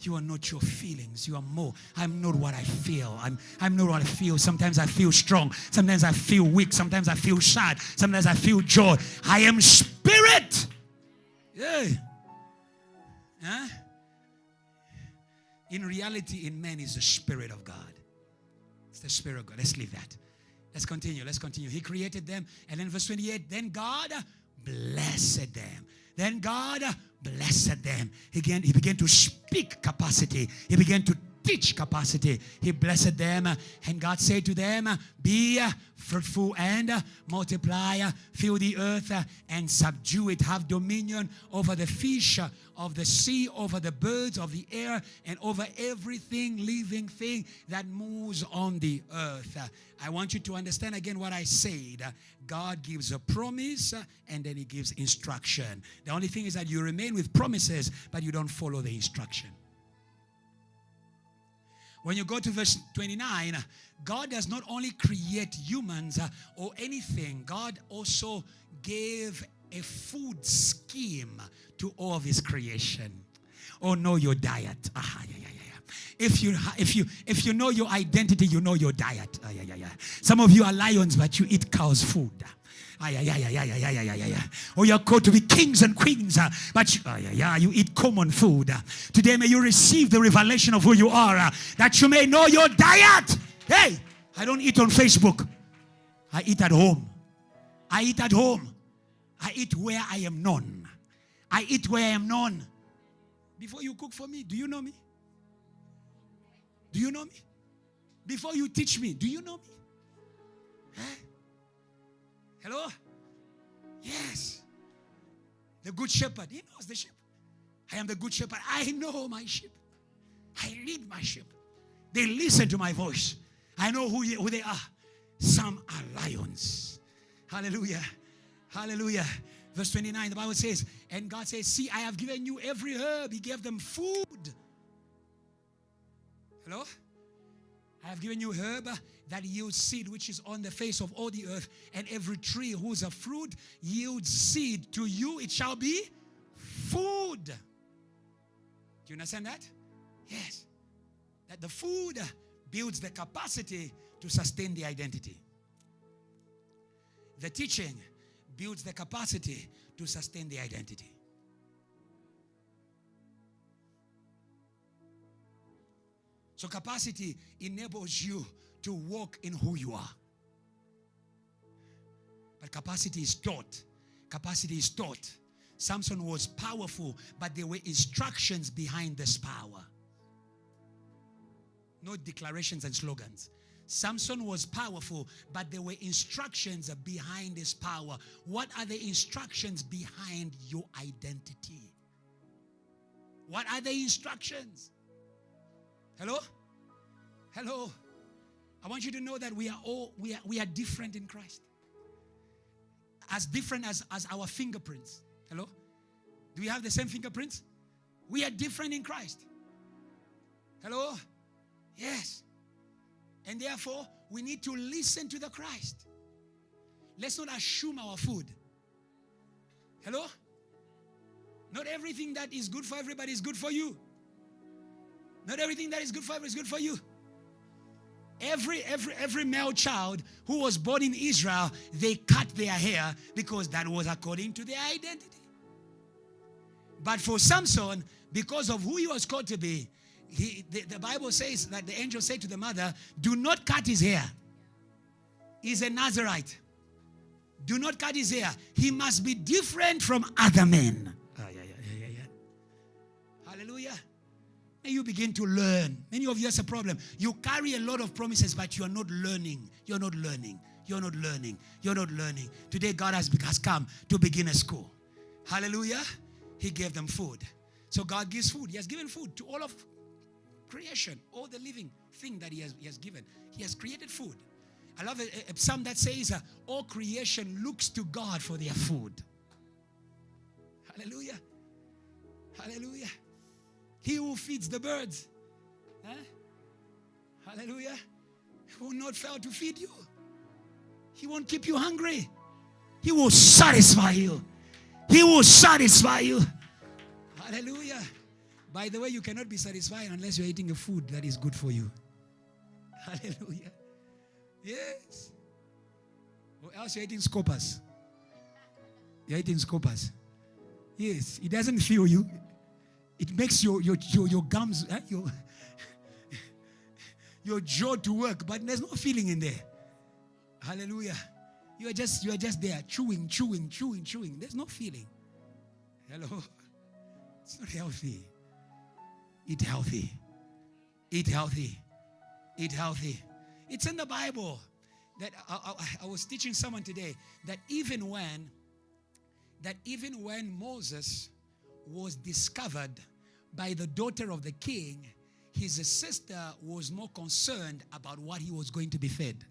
You are not your feelings. You are more. I'm not what I feel. I'm not what I feel. Sometimes I feel strong. Sometimes I feel weak. Sometimes I feel sad. Sometimes I feel joy. I am spirit. Yeah. Huh? In reality, in man is the Spirit of God. It's the Spirit of God. Let's leave that. Let's continue. He created them. And then verse 28, then God blessed them. Then God blessed them. Again, he began to speak capacity. He began to teach capacity. He blessed them, and God said to them, be fruitful and multiply, fill the earth and subdue it. Have dominion over the fish of the sea, over the birds of the air, and over everything living thing that moves on the earth. I want you to understand again what I said. God gives a promise and then he gives instruction. The only thing is that you remain with promises, but you don't follow the instruction. When you go to verse 29, God does not only create humans or anything. God also gave a food scheme to all of his creation. Oh, know your diet. If you know your identity, you know your diet. Some of you are lions, but you eat cow's food. Or you're called to be kings and queens, but you eat common food. Today may you receive the revelation of who you are, that you may know your diet. Hey, I don't eat on Facebook. I eat at home. I eat where I am known. Before you cook for me, do you know me? Do you know me? Before you teach me, do you know me? Huh? Hello? Yes. The good shepherd. He knows the sheep. I am the good shepherd. I know my sheep. I lead my sheep. They listen to my voice. I know who they are. Some are lions. Hallelujah. Hallelujah. Verse 29, the Bible says, and God says, see, I have given you every herb. He gave them food. Hello? I have given you herb that yields seed, which is on the face of all the earth, and every tree whose a fruit yields seed. To you it shall be food. Do you understand that? Yes. That the food builds the capacity to sustain the identity. The teaching builds the capacity to sustain the identity. So capacity enables you to walk in who you are. But capacity is taught. Capacity is taught. Samson was powerful, but there were instructions behind this power. No declarations and slogans. Samson was powerful, but there were instructions behind his power. What are the instructions behind your identity? What are the instructions? Hello? Hello? I want you to know that we are different in Christ. As different as our fingerprints. Hello? Do we have the same fingerprints? We are different in Christ. Hello? Yes. And therefore, we need to listen to the Christ. Let's not assume our food. Hello? Not everything that is good for everybody is good for you. Not everything that is good for everybody is good for you. Every male child who was born in Israel, they cut their hair because that was according to their identity. But for Samson, because of who he was called to be, the Bible says that the angel said to the mother, do not cut his hair. He's a Nazarite. Do not cut his hair. He must be different from other men. Hallelujah. And you begin to learn. Many of you has a problem. You carry a lot of promises, but you are not learning. You're not learning. You're not learning. You're not learning. Today God has come to begin a school. Hallelujah. He gave them food. So God gives food. He has given food to all of creation, all the living thing that he has given. He has created food. I love a psalm that says, all creation looks to God for their food. Hallelujah. Hallelujah. He who feeds the birds. Huh? Hallelujah. He will not fail to feed you. He won't keep you hungry. He will satisfy you. He will satisfy you. Hallelujah. By the way, you cannot be satisfied unless you're eating a food that is good for you. Hallelujah. Yes. Or else you're eating scopers. You're eating scopers. Yes. It doesn't fill you. It makes your gums, your jaw to work, but there's no feeling in there. Hallelujah. You are just there chewing. There's no feeling. Hello. It's not healthy. Eat healthy. Eat healthy. Eat healthy. It's in the Bible that I was teaching someone today that even when Moses was discovered by the daughter of the king, his sister was more concerned about what he was going to be fed.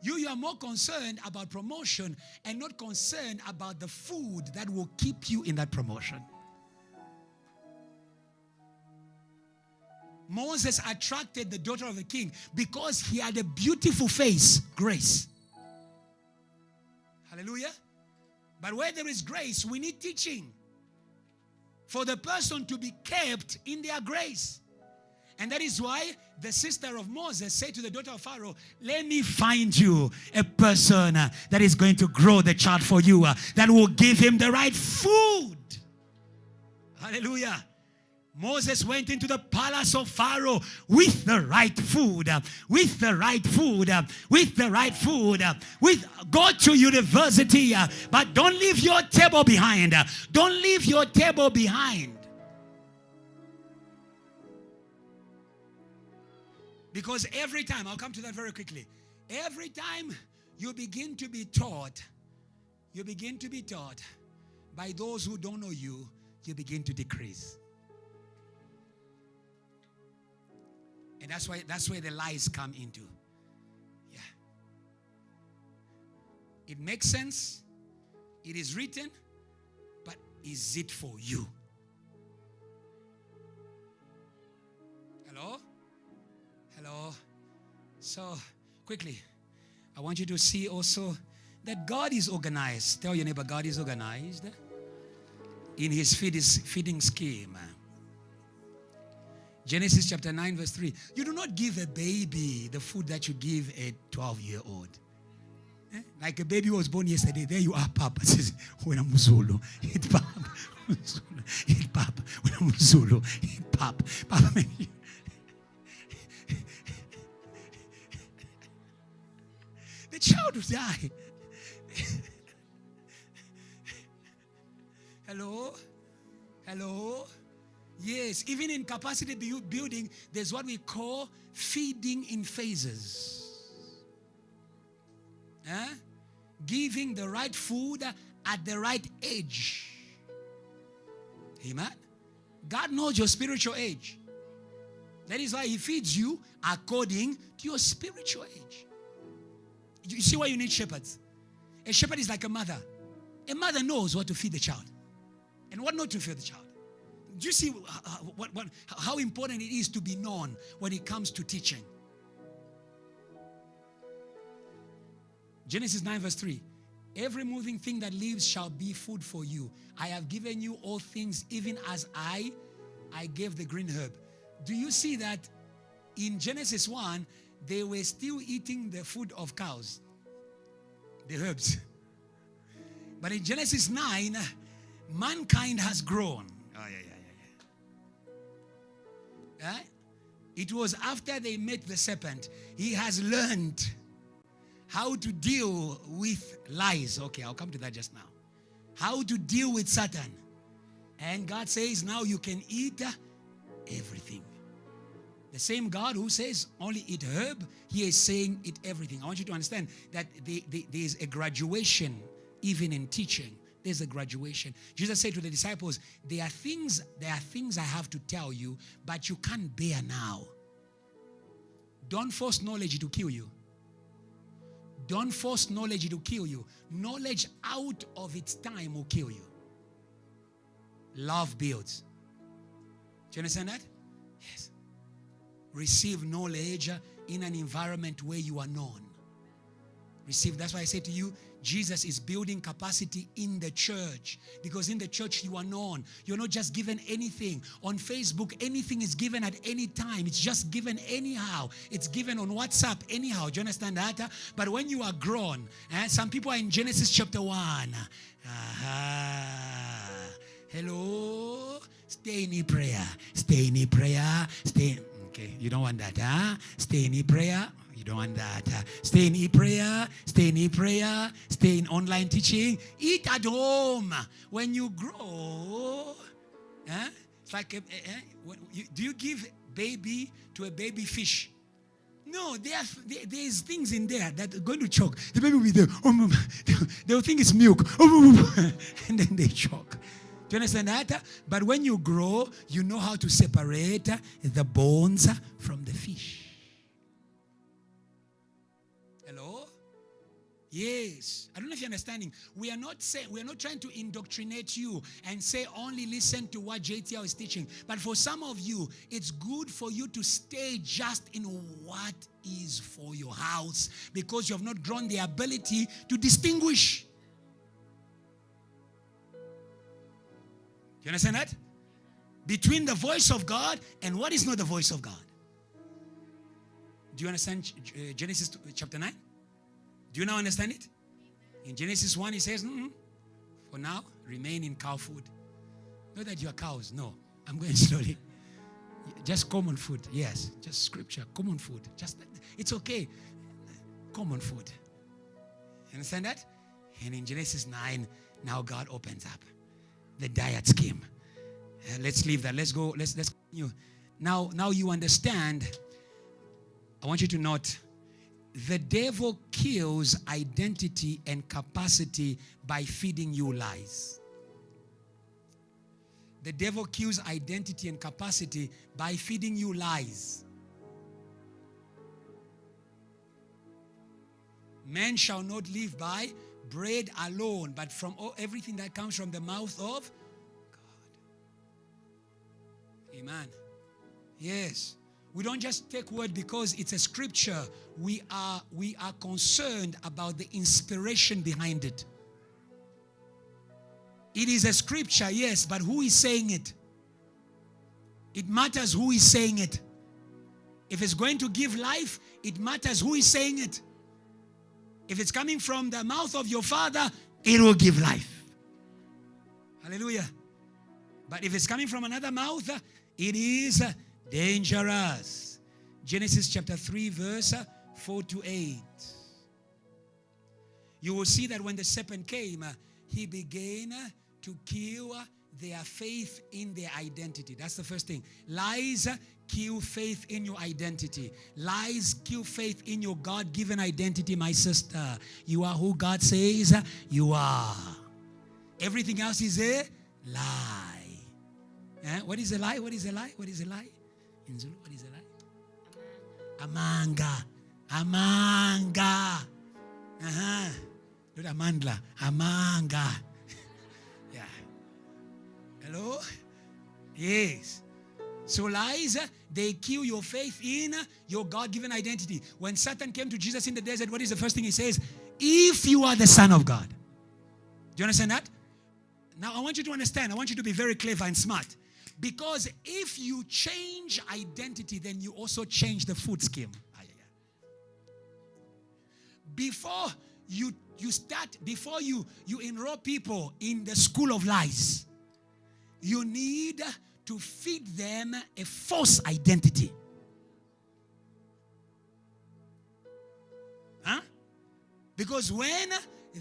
You are more concerned about promotion and not concerned about the food that will keep you in that promotion. Moses attracted the daughter of the king because he had a beautiful face, grace. Hallelujah. But where there is grace, we need teaching for the person to be kept in their grace. And that is why the sister of Moses said to the daughter of Pharaoh, let me find you a person that is going to grow the child for you, that will give him the right food. Hallelujah. Moses went into the palace of Pharaoh with the right food, go to university, but don't leave your table behind. Don't leave your table behind. Because every time, I'll come to that very quickly, every time you begin to be taught by those who don't know you, you begin to decrease. And that's where the lies come into. Yeah. It makes sense. It is written. But is it for you? Hello? Hello? So, quickly, I want you to see also that God is organized. Tell your neighbor, God is organized in his feeding scheme. Genesis chapter 9 verse 3. You do not give a baby the food that you give a 12-year-old. Like a baby was born yesterday. There you are, Papa. Says, when I'm Zulu, eat Papa. Eat Papa. When I'm Zulu, eat Papa. Papa, the child will die. Hello? Hello? Yes, even in capacity building, there's what we call feeding in phases. Giving the right food at the right age. Amen? God knows your spiritual age. That is why he feeds you according to your spiritual age. You see why you need shepherds? A shepherd is like a mother. A mother knows what to feed the child and what not to feed the child. Do you see how important it is to be known when it comes to teaching? Genesis 9 verse 3. Every moving thing that lives shall be food for you. I have given you all things, even as I gave the green herb. Do you see that in Genesis 1, they were still eating the food of cows, the herbs. But in Genesis 9, mankind has grown. It was after they met the serpent. He has learned how to deal with lies. Okay, I'll come to that just now. How to deal with Satan. And God says now you can eat everything. The same God who says only eat herb, he is saying eat everything. I want you to understand that there is a graduation even in teaching. There's a graduation. Jesus said to the disciples, there are things I have to tell you, but you can't bear now. Don't force knowledge to kill you. Don't force knowledge to kill you. Knowledge out of its time will kill you. Love builds. Do you understand that? Yes. Receive knowledge in an environment where you are known. Receive. That's why I say to you, Jesus is building capacity in the church, because in the church you are known. You're not just given anything. On Facebook, anything is given at any time. It's just given anyhow. It's given on WhatsApp anyhow. Do you understand that? But when you are grown, some people are in Genesis chapter 1. Hello? Stay in prayer. Stay in prayer. Stay. Okay, you don't want that, huh? Stay in prayer. You don't want that. Stay in prayer. Stay in prayer. Stay in online teaching. Eat at home. When you grow, it's like, do you give baby to a baby fish? No, there's things in there that are going to choke. The baby will be there. They'll think it's milk. And then they choke. Do you understand that? But when you grow, you know how to separate the bones from the fish. Hello? Yes. I don't know if you're understanding. We are not trying to indoctrinate you and say only listen to what JTL is teaching. But for some of you, it's good for you to stay just in what is for your house, because you have not grown the ability to distinguish. You understand that? Between the voice of God and what is not the voice of God. Do you understand Genesis chapter 9? Do you now understand it? In Genesis 1, he says, for now, remain in cow food. Not that you are cows. No, I'm going slowly. Just common food. Yes, just scripture. Common food. It's okay. Common food. You understand that? And in Genesis 9, now God opens up the diet scheme. Let's leave that. Let's go. Let's continue. Now you understand. I want you to note, the devil kills identity and capacity by feeding you lies. The devil kills identity and capacity by feeding you lies. Man shall not live by bread alone, but from everything that comes from the mouth of God. Amen. Yes. We don't just take word because it's a scripture. We are concerned about the inspiration behind it. It is a scripture, yes, but who is saying it? It matters who is saying it. If it's going to give life, it matters who is saying it. If it's coming from the mouth of your father, it will give life. Hallelujah. But if it's coming from another mouth, it is dangerous. Genesis chapter 3, verse 4 to 8. You will see that when the serpent came, he began to kill their faith in their identity. That's the first thing. Lies kill faith in your identity. Lies kill faith in your God-given identity, my sister. You are who God says you are. Everything else is a lie. What is a lie? What is a lie? What is a lie? In Zulu, what is a lie? Amanga. Amanga. Not Amandla. Amanga. Yeah. Hello? Yes. So lies, they kill your faith in your God-given identity. When Satan came to Jesus in the desert, what is the first thing he says? If you are the Son of God. Do you understand that? Now I want you to understand. I want you to be very clever and smart. Because if you change identity, then you also change the food scheme. Before you enroll people in the school of lies, you need to feed them a false identity. Because when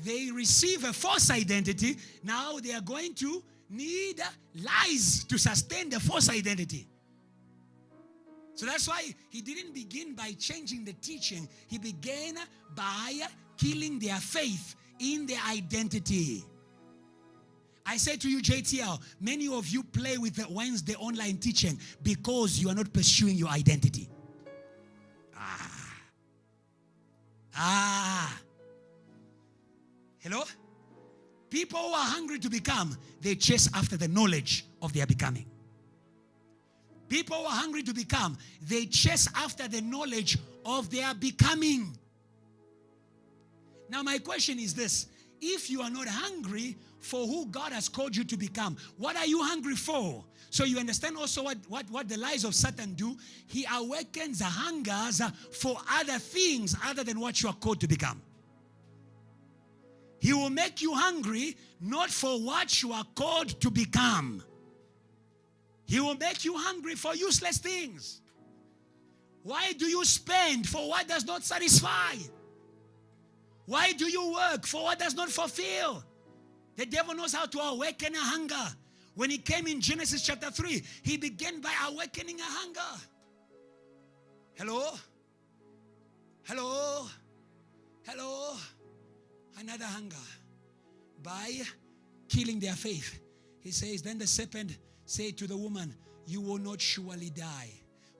they receive a false identity, now they are going to need lies to sustain the false identity. So that's why he didn't begin by changing the teaching. He began by killing their faith in their identity. I say to you, JTL, many of you play with the Wednesday online teaching because you are not pursuing your identity. Hello? People who are hungry to become, they chase after the knowledge of their becoming. People who are hungry to become, they chase after the knowledge of their becoming. Now my question is this. If you are not hungry for who God has called you to become, what are you hungry for? So you understand also what the lies of Satan do. He awakens the hungers for other things other than what you are called to become. He will make you hungry not for what you are called to become. He will make you hungry for useless things. Why do you spend for what does not satisfy? Why do you work for what does not fulfill? The devil knows how to awaken a hunger. When he came in Genesis chapter 3, he began by awakening a hunger. Hello? Hello? Hello? Another hunger. By killing their faith. He says, then the serpent said to the woman, you will not surely die.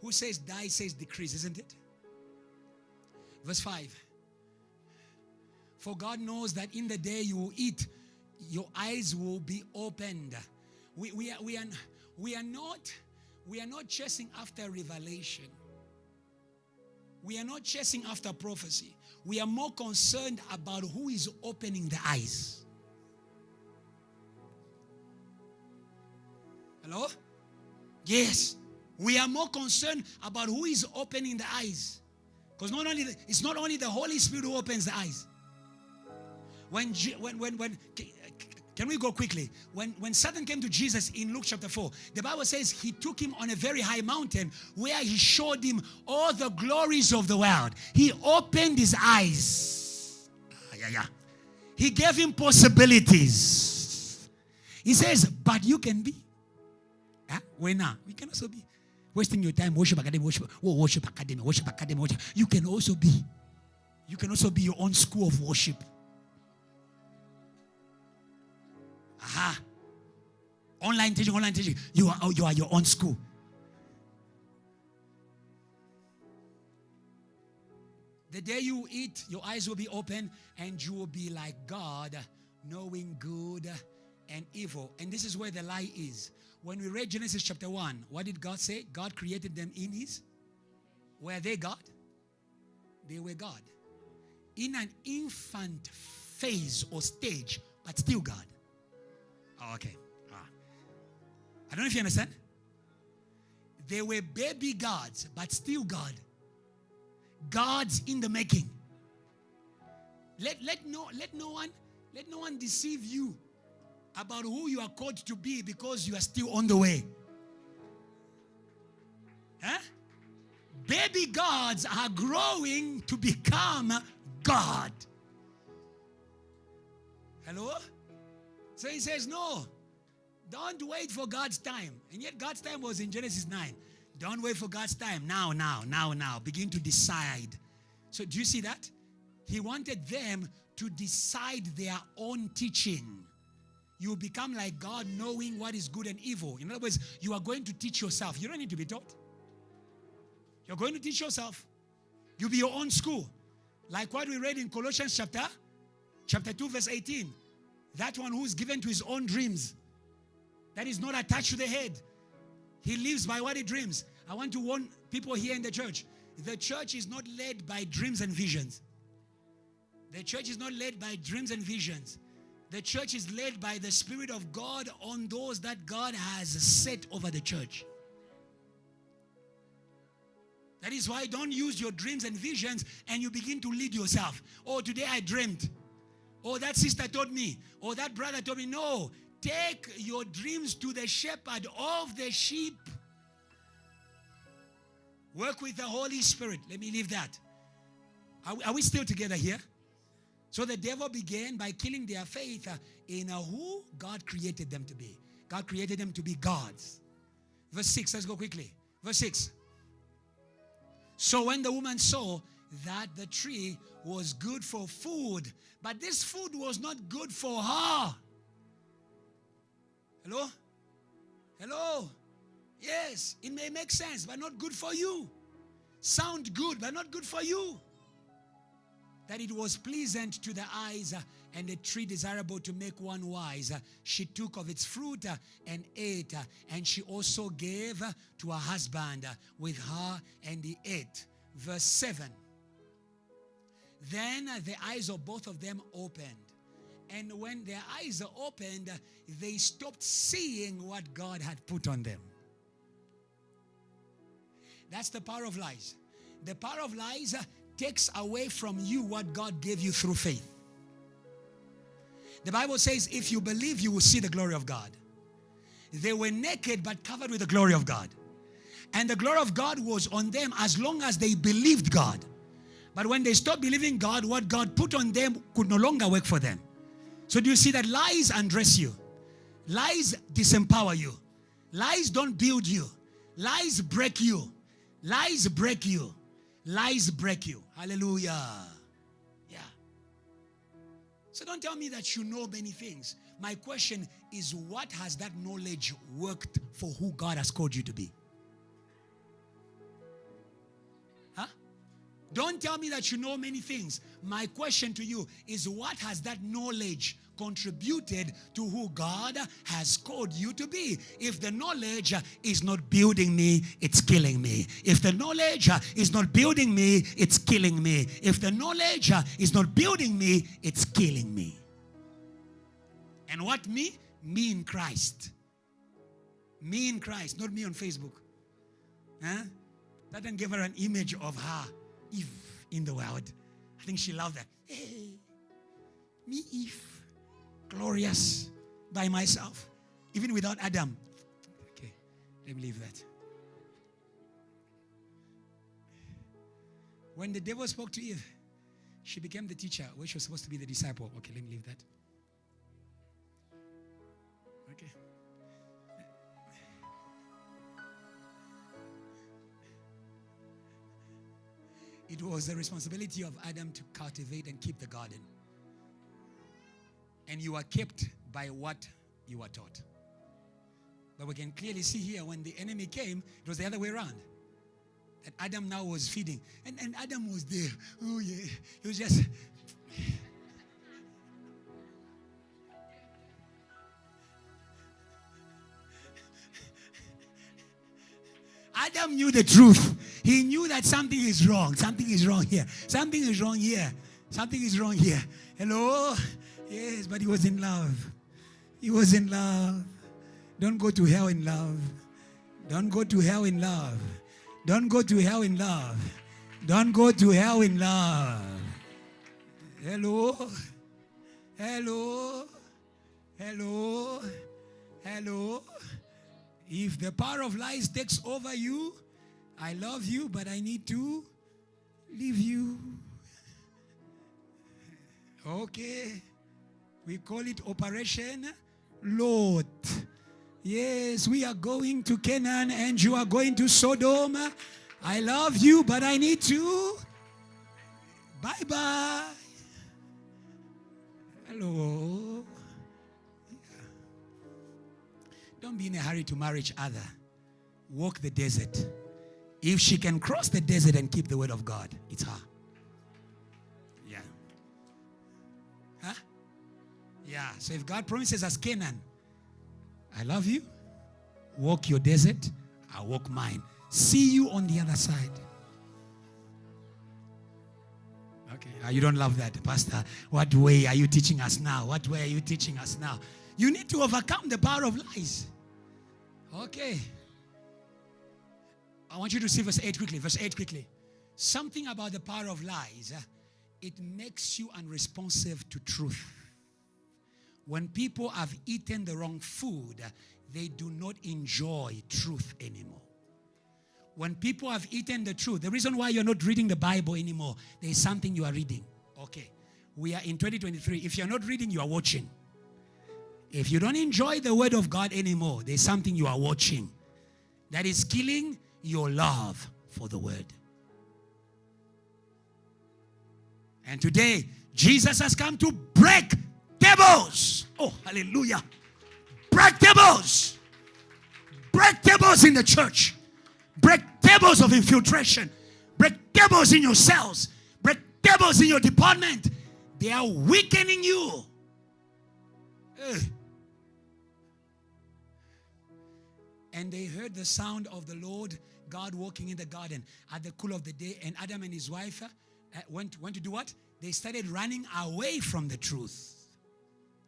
Who says die says decrease, isn't it? Verse 5. For God knows that in the day you will eat, your eyes will be opened. We are not chasing after revelation. We are not chasing after prophecy. We are more concerned about who is opening the eyes. Hello? Yes. We are more concerned about who is opening the eyes. Because it's not only the Holy Spirit who opens the eyes. Can we go quickly? When Satan came to Jesus in Luke chapter 4, the Bible says he took him on a very high mountain where he showed him all the glories of the world. He opened his eyes. He gave him possibilities. He says, but you can be. When now? We can also be. Wasting your time, worship academy, worship academy. You can also be. You can also be your own school of worship. Online teaching. You are your own school. The day you eat, your eyes will be open and you will be like God, knowing good and evil. And this is where the lie is. When we read Genesis chapter 1, what did God say? God created them in His. Were they God? They were God. In an infant phase or stage, but still God. Oh, okay. I don't know if you understand. They were baby gods, but still God. Gods in the making. Let no one deceive you about who you are called to be because you are still on the way. Baby gods are growing to become God. Hello? So he says, no, don't wait for God's time. And yet God's time was in Genesis 9. Don't wait for God's time. Now. Begin to decide. So do you see that? He wanted them to decide their own teaching. You become like God, knowing what is good and evil. In other words, you are going to teach yourself. You don't need to be taught. You're going to teach yourself. You'll be your own school. Like what we read in Colossians chapter 2, verse 18. That one who's given to his own dreams. That is not attached to the head. He lives by what he dreams. I want to warn people here in the church. The church is not led by dreams and visions. The church is not led by dreams and visions. The church is led by the Spirit of God on those that God has set over the church. That is why don't use your dreams and visions and you begin to lead yourself. Oh, today I dreamed. Oh, that sister told me. Oh, that brother told me. No. Take your dreams to the shepherd of the sheep. Work with the Holy Spirit. Let me leave that. Are we still together here? So the devil began by killing their faith in who God created them to be. God created them to be gods. Verse 6, let's go quickly. Verse 6. So when the woman saw that the tree was good for food, but this food was not good for her. Hello? Hello? Yes, it may make sense, but not good for you. Sound good, but not good for you. that it was pleasant to the eyes and a tree desirable to make one wise. She took of its fruit and ate, and she also gave to her husband with her, and he ate. Verse 7. Then the eyes of both of them opened. And when their eyes are opened, they stopped seeing what God had put on them. That's the power of lies. The power of lies takes away from you what God gave you through faith. The Bible says, if you believe, you will see the glory of God. They were naked but covered with the glory of God. And the glory of God was on them as long as they believed God. But when they stopped believing God, what God put on them could no longer work for them. So do you see that lies undress you? Lies disempower you. Lies don't build you. Lies break you. Lies break you. Lies break you. Hallelujah. Yeah. So don't tell me that you know many things. My question is, what has that knowledge worked for who God has called you to be? Huh? Don't tell me that you know many things. My question to you is, what has that knowledge contributed to who God has called you to be? If the knowledge is not building me, it's killing me. If the knowledge is not building me, it's killing me. If the knowledge is not building me, it's killing me. And what me? Me in Christ. Me in Christ, not me on Facebook. Huh? Satan gave her an image of her, Eve, in the world. I think she loved that. Hey, me Eve. Glorious by myself, even without Adam. Okay, let me leave that. When the devil spoke to Eve, she became the teacher where she was supposed to be the disciple. Okay, let me leave that. Okay. It was the responsibility of Adam to cultivate and keep the garden. And you are kept by what you are taught. But we can clearly see here when the enemy came, it was the other way around. That Adam now was feeding. And Adam was there. Oh yeah. He was just... Adam knew the truth. He knew that something is wrong. Something is wrong here. Something is wrong here. Something is wrong here. Hello? Yes, but he was in love. He was in love. Don't go to hell in love. Don't go to hell in love. Don't go to hell in love. Don't go to hell in love. Hello? Hello? Hello? Hello? If the power of lies takes over you, I love you, but I need to leave you. Okay. We call it Operation Lot. Yes, we are going to Canaan and you are going to Sodom. I love you, but I need to. Bye-bye. Hello. Don't be in a hurry to marry each other. Walk the desert. If she can cross the desert and keep the word of God, it's her. Yeah. Huh? Yeah. So if God promises us Canaan, I love you. Walk your desert. I walk mine. See you on the other side. Okay. You don't love that, Pastor. What way are you teaching us now? What way are you teaching us now? You need to overcome the power of lies. Okay. I want you to see verse 8 quickly. Verse 8 quickly. Something about the power of lies. It makes you unresponsive to truth. When people have eaten the wrong food, they do not enjoy truth anymore. When people have eaten the truth, the reason why you're not reading the Bible anymore, there is something you are reading. Okay. We are in 2023. If you're not reading, you are watching. If you don't enjoy the word of God anymore, there's something you are watching that is killing your love for the word. And today, Jesus has come to break tables. Oh, hallelujah. Break tables. Break tables in the church. Break tables of infiltration. Break tables in your cells. Break devils in your department, they are weakening you. And they heard the sound of the Lord God walking in the garden at the cool of the day. And Adam and his wife went to do what? They started running away from the truth.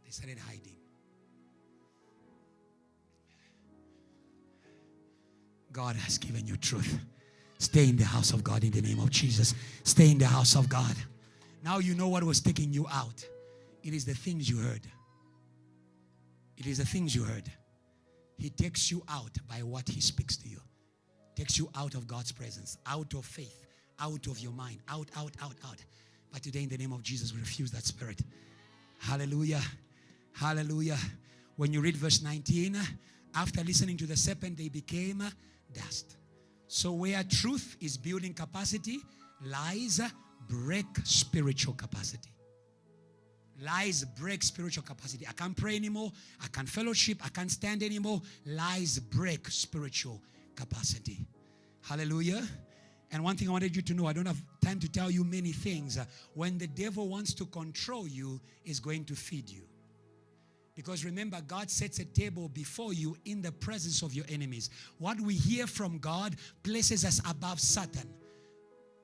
They started hiding. God has given you truth. Stay in the house of God in the name of Jesus. Stay in the house of God. Now you know what was taking you out. It is the things you heard. It is the things you heard. He takes you out by what he speaks to you. Takes you out of God's presence, out of faith, out of your mind, out. But today in the name of Jesus, we refuse that spirit. Hallelujah. Hallelujah. When you read verse 19, after listening to the serpent, they became dust. So where truth is building capacity, lies break spiritual capacity. Lies break spiritual capacity. I can't pray anymore. I can't fellowship. I can't stand anymore. Lies break spiritual capacity. Hallelujah. And one thing I wanted you to know, I don't have time to tell you many things. When the devil wants to control you, is going to feed you. Because remember, God sets a table before you in the presence of your enemies. What we hear from God places us above Satan.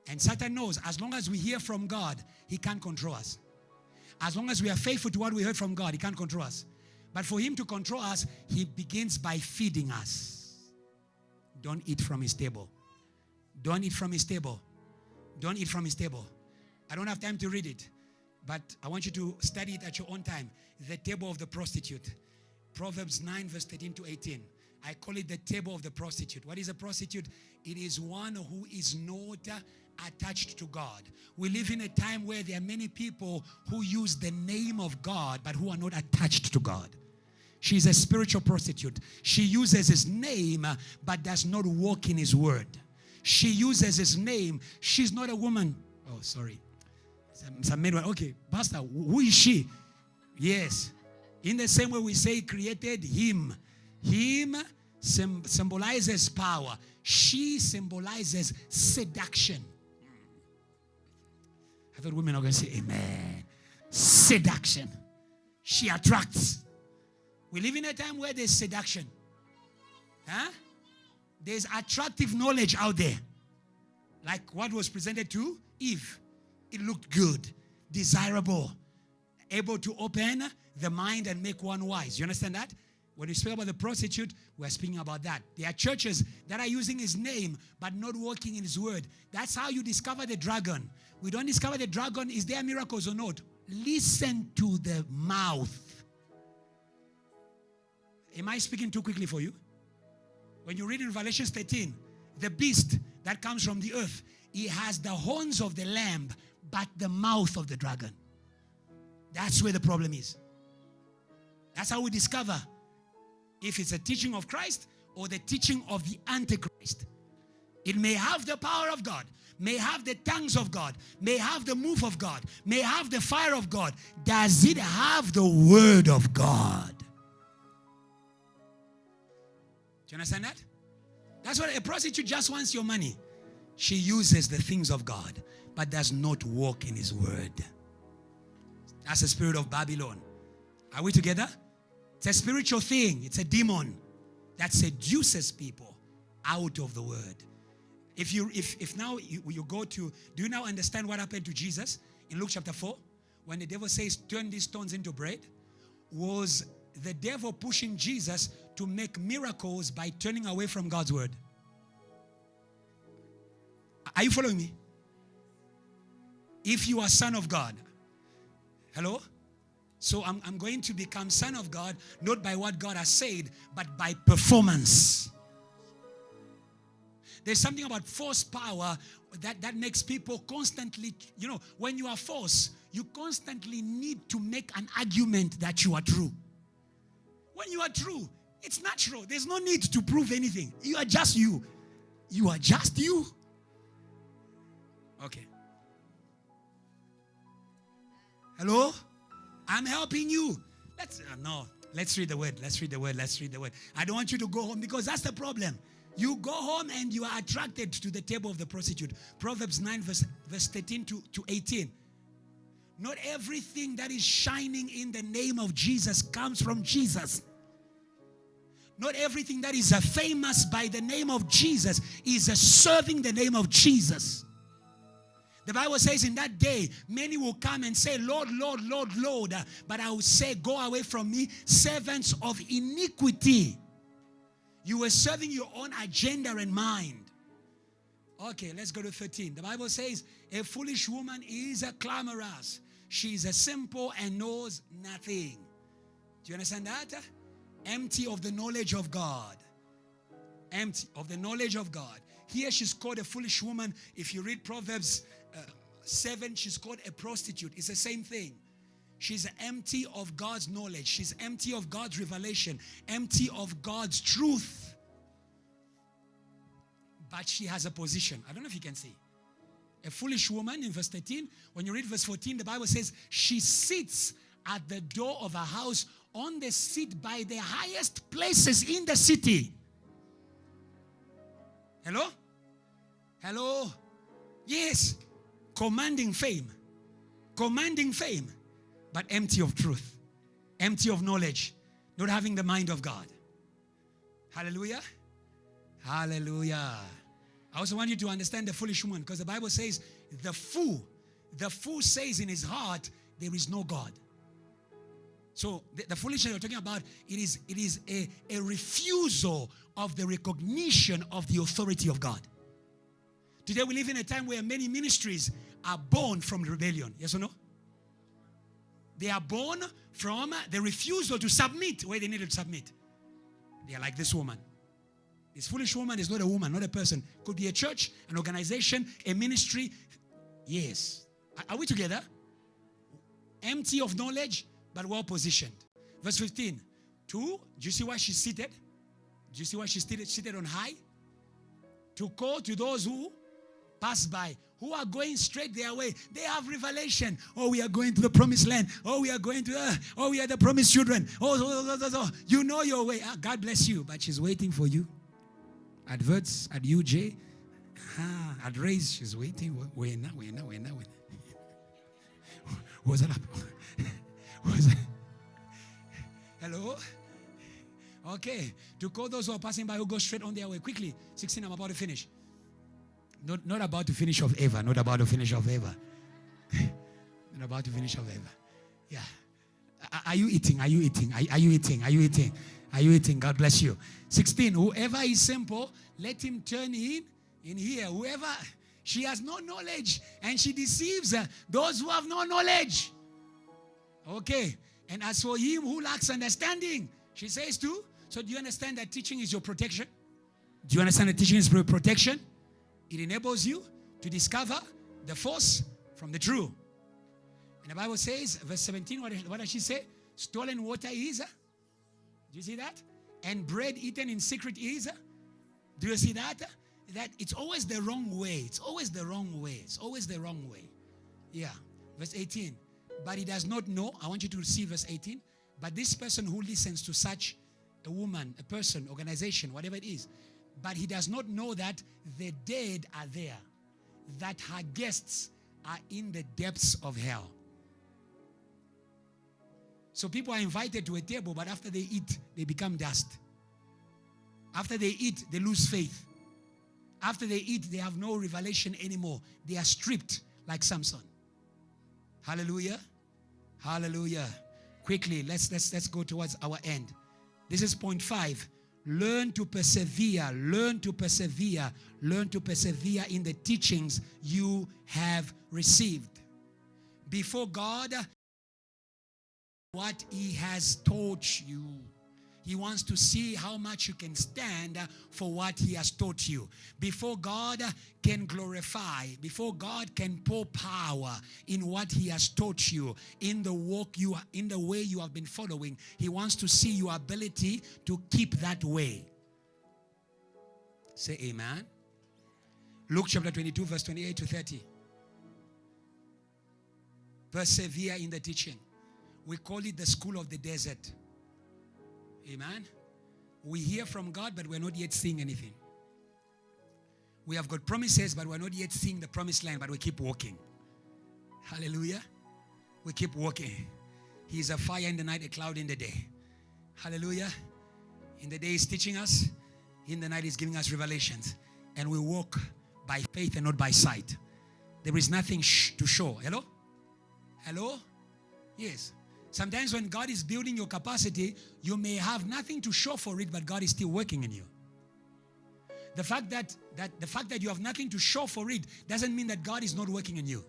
And Satan knows as long as we hear from God, he can't control us. As long as we are faithful to what we heard from God, he can't control us. But for him to control us, he begins by feeding us. Don't eat from his table. Don't eat from his table. Don't eat from his table. I don't have time to read it, but I want you to study it at your own time. The table of the prostitute. Proverbs 9 verse 13 to 18. I call it the table of the prostitute. What is a prostitute? It is one who is not attached to God. We live in a time where there are many people who use the name of God but who are not attached to God. She's a spiritual prostitute. She uses his name but does not walk in his word. She uses his name. She's not a woman. Oh, sorry. Some men were, okay, Pastor, who is she? Yes. In the same way we say created him. Him symbolizes power. She symbolizes seduction. I thought women are going to say amen. Seduction. She attracts. We live in a time where there's seduction. Huh? There's attractive knowledge out there. Like what was presented to Eve. It looked good, desirable, able to open the mind and make one wise. You understand that? When we speak about the prostitute, we're speaking about that. There are churches that are using his name but not walking in his word. That's how you discover the dragon. We don't discover the dragon. Is there miracles or not? Listen to the mouth. Am I speaking too quickly for you? When you read in Revelation 13, the beast that comes from the earth, he has the horns of the lamb but the mouth of the dragon. That's where the problem is. That's how we discover if it's a teaching of Christ or the teaching of the Antichrist. It may have the power of God, may have the tongues of God, may have the move of God, may have the fire of God. Does it have the word of God? Do you understand that? That's what a prostitute just wants your money. She uses the things of God but does not walk in his word. That's the spirit of Babylon. Are we together? It's a spiritual thing. It's a demon that seduces people out of the word. If now you go to, do you now understand what happened to Jesus in Luke chapter 4? When the devil says, turn these stones into bread. Was the devil pushing Jesus to make miracles by turning away from God's word? Are you following me? If you are son of God. Hello? So I'm going to become son of God, not by what God has said, but by performance. There's something about force power that makes people constantly, when you are force, you constantly need to make an argument that you are true. When you are true, it's natural. There's no need to prove anything. You are just you. You are just you. Okay. Hello? I'm helping you. Let's read the word. Let's read the word. I don't want you to go home because that's the problem. You go home and you are attracted to the table of the prostitute. Proverbs 9 verse 13 to 18. Not everything that is shining in the name of Jesus comes from Jesus. Not everything that is famous by the name of Jesus is serving the name of Jesus. The Bible says in that day, many will come and say, Lord, Lord, Lord, Lord. But I will say, go away from me, servants of iniquity. You were serving your own agenda and mind. Okay, let's go to 13. The Bible says, a foolish woman is clamorous. She is simple and knows nothing. Do you understand that? Empty of the knowledge of God. Empty of the knowledge of God. Here she's called a foolish woman. If you read Proverbs 7, she's called a prostitute. It's the same thing. She's empty of God's knowledge. She's empty of God's revelation. Empty of God's truth. But she has a position. I don't know if you can see. A foolish woman in verse 13. When you read verse 14, the Bible says, she sits at the door of a house on the seat by the highest places in the city. Hello? Hello? Yes. Commanding fame. Commanding fame. But empty of truth. Empty of knowledge. Not having the mind of God. Hallelujah. Hallelujah. I also want you to understand the foolish woman, because the Bible says the fool says in his heart, there is no God. So the foolishness you're talking about, it is a refusal of the recognition of the authority of God. Today we live in a time where many ministries are born from rebellion. Yes or no? They are born from the refusal to submit where they needed to submit. They are like this woman. This foolish woman is not a woman, not a person. Could be a church, an organization, a ministry. Yes. Are we together? Empty of knowledge, but well positioned. Verse 15. 2, do you see why she's seated? Do you see why she's seated on high? To call to those who pass by, who are going straight their way. They have revelation. Oh, we are going to the promised land. Oh, we are going to, we are the promised children. Oh, you know your way. God bless you. But she's waiting for you. At Verts, at UJ, at Raise, she's waiting. Where now? What's that up? What's that? Hello? Okay. To call those who are passing by who go straight on their way. Quickly. 16, I'm about to finish. Not about to finish off ever. Not about to finish off ever. Not about to finish off ever. Yeah. Are you eating? Are you eating? Are you eating? Are you eating? Are you eating? God bless you. 16. Whoever is simple, let him turn in here. Whoever, she has no knowledge and she deceives those who have no knowledge. Okay. And as for him who lacks understanding, she says too. So do you understand that teaching is your protection? Do you understand that teaching is your protection? It enables you to discover the false from the true. And the Bible says, verse 17, what does she say? Stolen water is. Do you see that? And bread eaten in secret is. Do you see that? That it's always the wrong way. It's always the wrong way. It's always the wrong way. Yeah. Verse 18. But he does not know. I want you to see verse 18. But this person who listens to such a woman, a person, organization, whatever it is, but he does not know that the dead are there, that her guests are in the depths of hell. So people are invited to a table, but after they eat, they become dust. After they eat, they lose faith. After they eat, they have no revelation anymore. They are stripped like Samson. Hallelujah. Hallelujah. Quickly, let's go towards our end. This is point 5. Learn to persevere. Learn to persevere. Learn to persevere in the teachings you have received. Before God, what He has taught you. He wants to see how much you can stand for what He has taught you. Before God can glorify, before God can pour power in what He has taught you, in the walk in the way you have been following, He wants to see your ability to keep that way. Say amen. Luke chapter 22, verse 28 to 30. Persevere in the teaching. We call it the school of the desert. Amen. We hear from God, but we're not yet seeing anything. We have got promises, but we're not yet seeing the promised land, but we keep walking. Hallelujah. We keep walking. He is a fire in the night, a cloud in the day. Hallelujah. In the day He's teaching us. In the night He's giving us revelations. And we walk by faith and not by sight. There is nothing to show. Hello? Hello? Yes. Sometimes when God is building your capacity, you may have nothing to show for it, but God is still working in you. The fact that you have nothing to show for it doesn't mean that God is not working in you.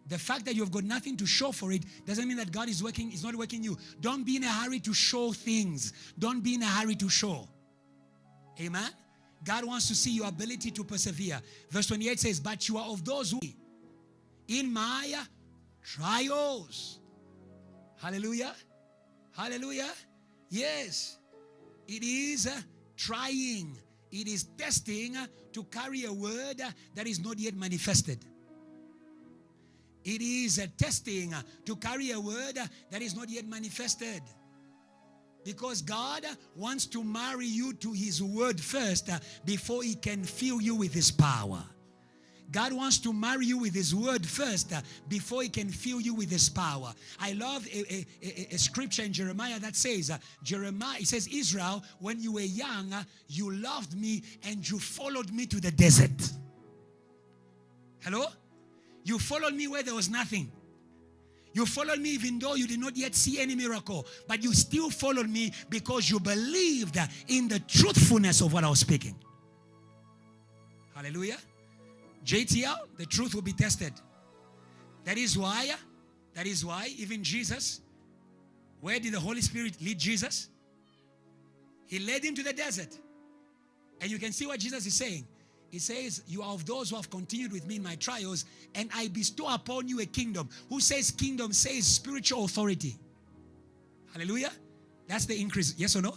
The fact that you've got nothing to show for it doesn't mean that God is not working in you. Don't be in a hurry to show things. Don't be in a hurry to show. Amen? God wants to see your ability to persevere. Verse 28 says, but you are of those who in my trials. Hallelujah. Hallelujah. Yes. It is trying. It is testing to carry a word that is not yet manifested. It is testing to carry a word that is not yet manifested. Because God wants to marry you to His word first before He can fill you with His power. God wants to marry you with His word first before He can fill you with His power. I love a scripture in Jeremiah that says, it says, Israel, when you were young, you loved me and you followed me to the desert. Hello? You followed me where there was nothing. You followed me even though you did not yet see any miracle. But you still followed me because you believed in the truthfulness of what I was speaking. Hallelujah. JTL, the truth will be tested. That is why even Jesus, where did the Holy Spirit lead Jesus? He led him to the desert. And you can see what Jesus is saying. He says, you are of those who have continued with me in my trials, and I bestow upon you a kingdom. Who says kingdom? Says spiritual authority. Hallelujah. That's the increase. Yes or no?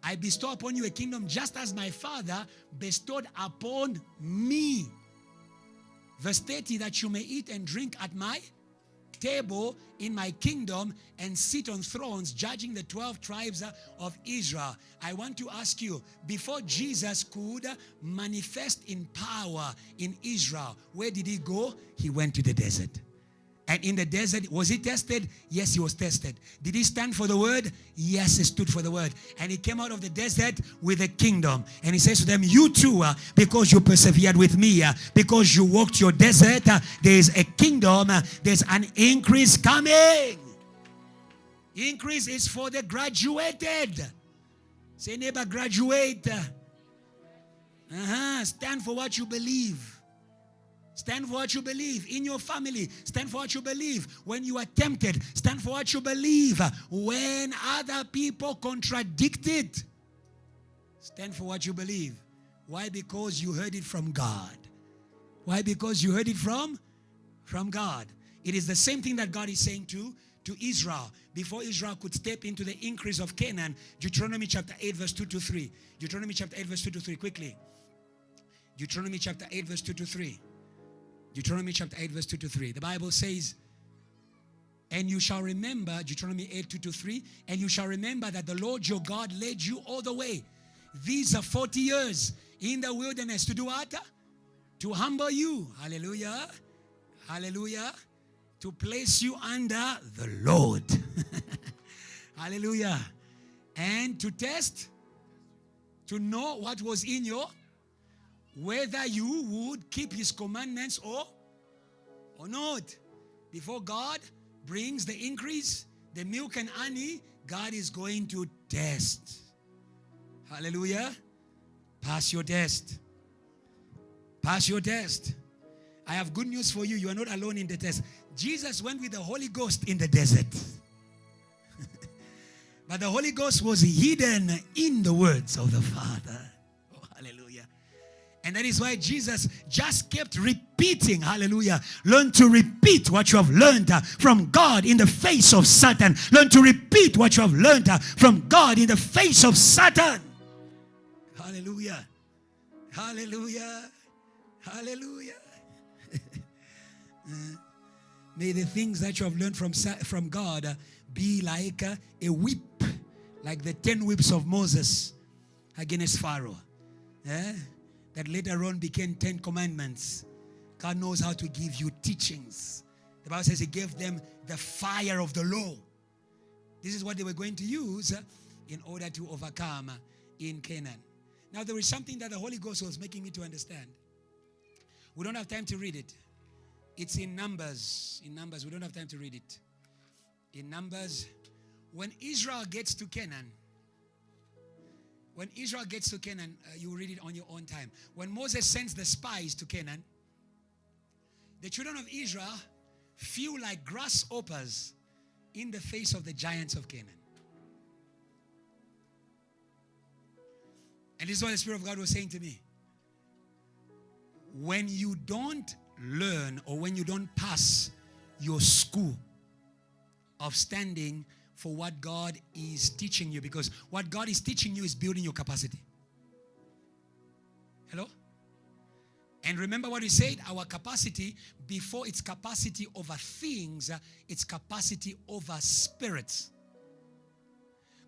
I bestow upon you a kingdom just as my Father bestowed upon me. Verse 30, that you may eat and drink at my table in my kingdom and sit on thrones judging the 12 tribes of Israel. I want to ask you, before Jesus could manifest in power in Israel, where did He go? He went to the desert. And in the desert, was He tested? Yes, He was tested. Did He stand for the word? Yes, He stood for the word. And He came out of the desert with a kingdom. And He says to them, you too, because you persevered with me, because you walked your desert, there is a kingdom, there's an increase coming. Increase is for the graduated. Say, neighbor, graduate. Stand for what you believe. Stand for what you believe in your family. Stand for what you believe when you are tempted. Stand for what you believe when other people contradict it. Stand for what you believe. Why? Because you heard it from God. Why? Because you heard it from God. It is the same thing that God is saying to Israel. Before Israel could step into the increase of Canaan, Deuteronomy chapter 8 verse 2 to 3. Deuteronomy chapter 8 verse 2 to 3, quickly. Deuteronomy chapter 8 verse 2 to 3. Deuteronomy chapter 8 verse 2 to 3. The Bible says, and you shall remember, Deuteronomy 8, 2 to 3, and you shall remember that the Lord your God led you all the way. These are 40 years in the wilderness to do what? To humble you. Hallelujah. Hallelujah. To place you under the Lord. Hallelujah. And to test, to know what was in your, whether you would keep His commandments or not. Before God brings the increase, the milk and honey, God is going to test. Hallelujah. Pass your test. Pass your test. I have good news for you. You are not alone in the test. Jesus went with the Holy Ghost in the desert. But the Holy Ghost was hidden in the words of the Father. Oh, hallelujah. And that is why Jesus just kept repeating, hallelujah. Learn to repeat what you have learned from God in the face of Satan. Learn to repeat what you have learned from God in the face of Satan. Hallelujah. Hallelujah. Hallelujah. May the things that you have learned from God be like a whip, like the 10 whips of Moses against Pharaoh. that later on became 10 commandments. God knows how to give you teachings. The Bible says he gave them the fire of the law. This is what they were going to use in order to overcome in Canaan. Now there is something that the Holy Ghost was making me to understand. We don't have time to read it. It's in Numbers. In Numbers, we don't have time to read it. In Numbers, when Israel gets to Canaan, you read it on your own time. When Moses sends the spies to Canaan, the children of Israel feel like grasshoppers in the face of the giants of Canaan. And this is what the Spirit of God was saying to me. When you don't learn or when you don't pass your school of standing for what God is teaching you, because what God is teaching you is building your capacity. Hello? And remember what we said, our capacity, before it's capacity over things, it's capacity over spirits.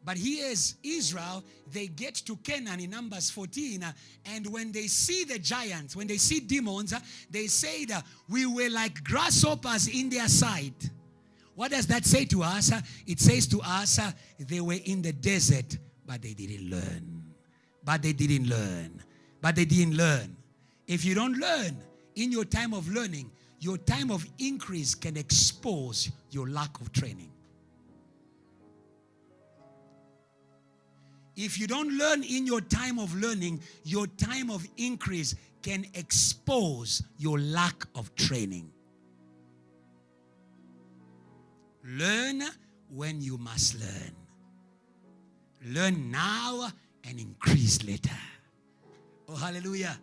But here's Israel, they get to Canaan in Numbers 14, and when they see the giants, when they see demons, they say that we were like grasshoppers in their sight. What does that say to us? It says to us, they were in the desert, but they didn't learn. But they didn't learn. If you don't learn in your time of learning, your time of increase can expose your lack of training. If you don't learn in your time of learning, your time of increase can expose your lack of training. Learn when you must learn. Learn now and increase later. Oh, hallelujah.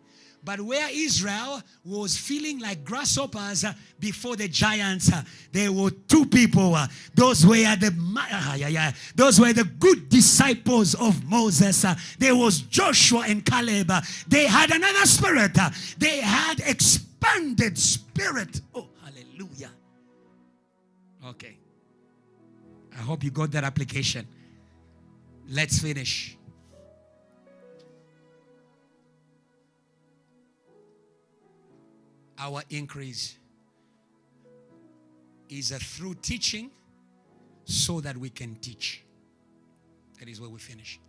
But where Israel was feeling like grasshoppers before the giants, there were two people. Those were the good disciples of Moses. There was Joshua and Caleb. They had another spirit. They had expanded spirit. Oh, hallelujah. Okay. I hope you got that application. Let's finish. Our increase is through teaching so that we can teach. That is where we finish.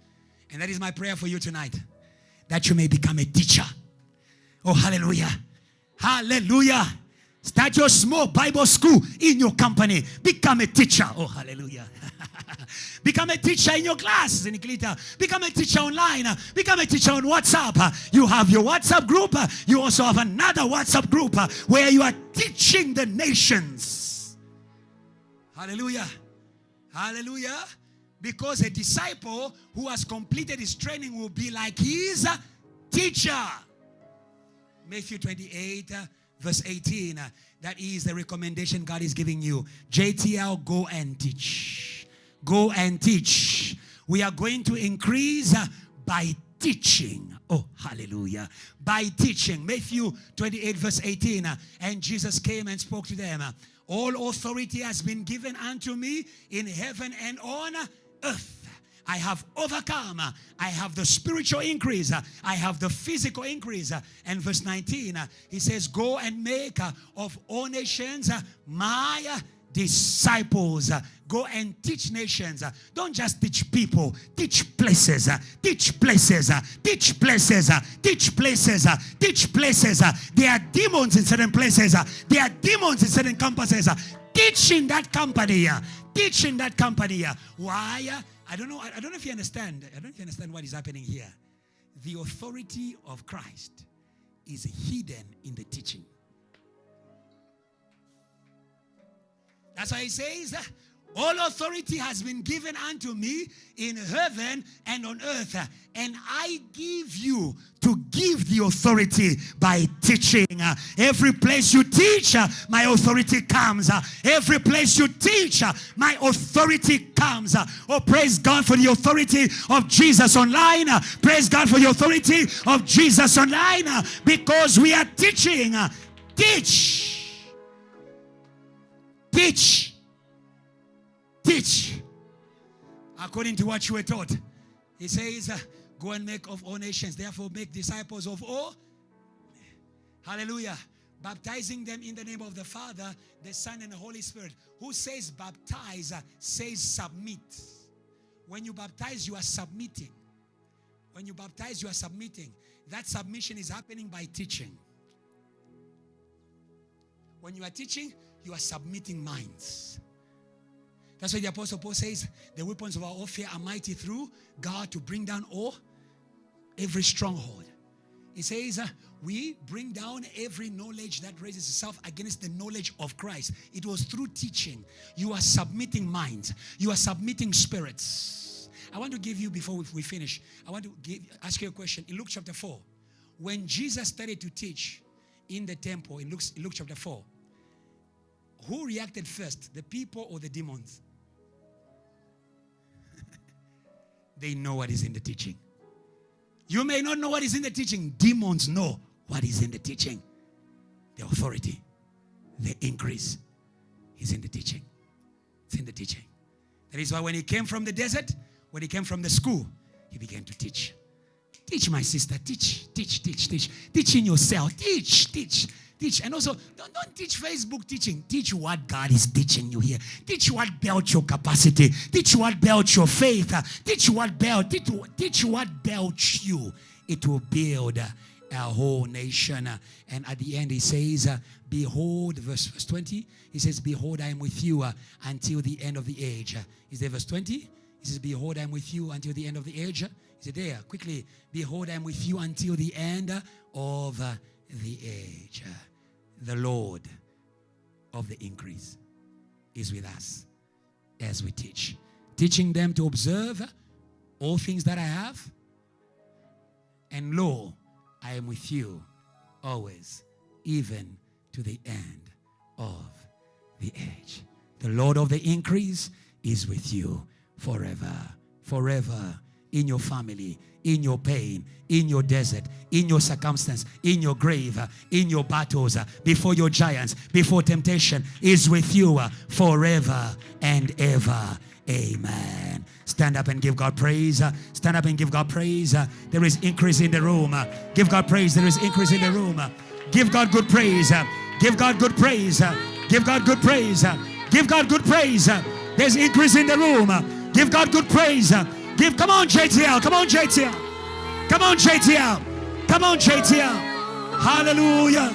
And that is my prayer for you tonight, that you may become a teacher. Oh, hallelujah. Hallelujah. Start your small Bible school in your company. Become a teacher. Oh, hallelujah. Become a teacher in your class. Become a teacher online. Become a teacher on WhatsApp. You have your WhatsApp group. You also have another WhatsApp group where you are teaching the nations. Hallelujah. Hallelujah. Because a disciple who has completed his training will be like his teacher. Matthew 28, verse 18. That is the recommendation God is giving you. JTL, go and teach. Go and teach. We are going to increase by teaching. Oh, hallelujah. By teaching. Matthew 28 verse 18. And Jesus came and spoke to them. All authority has been given unto me in heaven and on earth. I have overcome. I have the spiritual increase. I have the physical increase. And verse 19, he says, go and make of all nations my disciples. Go and teach nations. Don't just teach people. Teach places. Teach places. Teach places. Teach places. Teach places. There are demons in certain places. There are demons in certain campuses. Teach in that company. Teach in that company. Why? I don't know if you understand. I don't know if you understand what is happening here. The authority of Christ is hidden in the teaching. That's why he says, all authority has been given unto me in heaven and on earth. And I give you to give the authority by teaching. Every place you teach, my authority comes. Every place you teach, my authority comes. Oh, praise God for the authority of Jesus online. Praise God for the authority of Jesus online. Because we are teaching. Teach. Teach. Teach. According to what you were taught. He says, go and make of all nations. Therefore, make disciples of all Hallelujah. Baptizing them in the name of the Father, the Son, and the Holy Spirit. Who says baptize says submit. When you baptize, you are submitting. When you baptize, you are submitting. That submission is happening by teaching. When you are teaching, you are submitting minds. That's why the Apostle Paul says, the weapons of our warfare are mighty through God to bring down every stronghold. He says, we bring down every knowledge that raises itself against the knowledge of Christ. It was through teaching. You are submitting minds. You are submitting spirits. I want to give you, before we finish, I want to ask you a question. In Luke chapter 4, when Jesus started to teach in the temple, in Luke chapter 4, who reacted first, the people or the demons? They know what is in the teaching. You may not know what is in the teaching. Demons know what is in the teaching. The authority, the increase is in the teaching. It's in the teaching. That is why when he came from the desert, when he came from the school, he began to teach. Teach, my sister. Teach. Teach in yourself. Teach. And also, don't teach Facebook teaching. Teach what God is teaching you here. Teach what built your capacity. Teach what built your faith. Teach what built you. It will build a whole nation. And at the end, he says, behold, verse 20, he says, behold, I am with you until the end of the age. Is there verse 20? He says, behold, I am with you until the end of the age. Is it there? Quickly, behold, I am with you until the end of the age. The Lord of the increase is with us as we teach. Teaching them to observe all things that I have. And lo, I am with you always, even to the end of the age. The Lord of the increase is with you forever. Forever. In your family, in your pain, in your desert, in your circumstance, in your grave, in your battles, before your giants, before temptation, is with you forever and ever. Amen. Stand up and give God praise. Stand up and give God praise. There is increase in the room. Give God praise. There is increase in the room. Give God good praise. Give God good praise. Give God good praise. Give God good praise. There's increase in the room. Give God good praise. Come on, JTL. Come on, JTL. Come on, JTL. Come on, JTL. Hallelujah.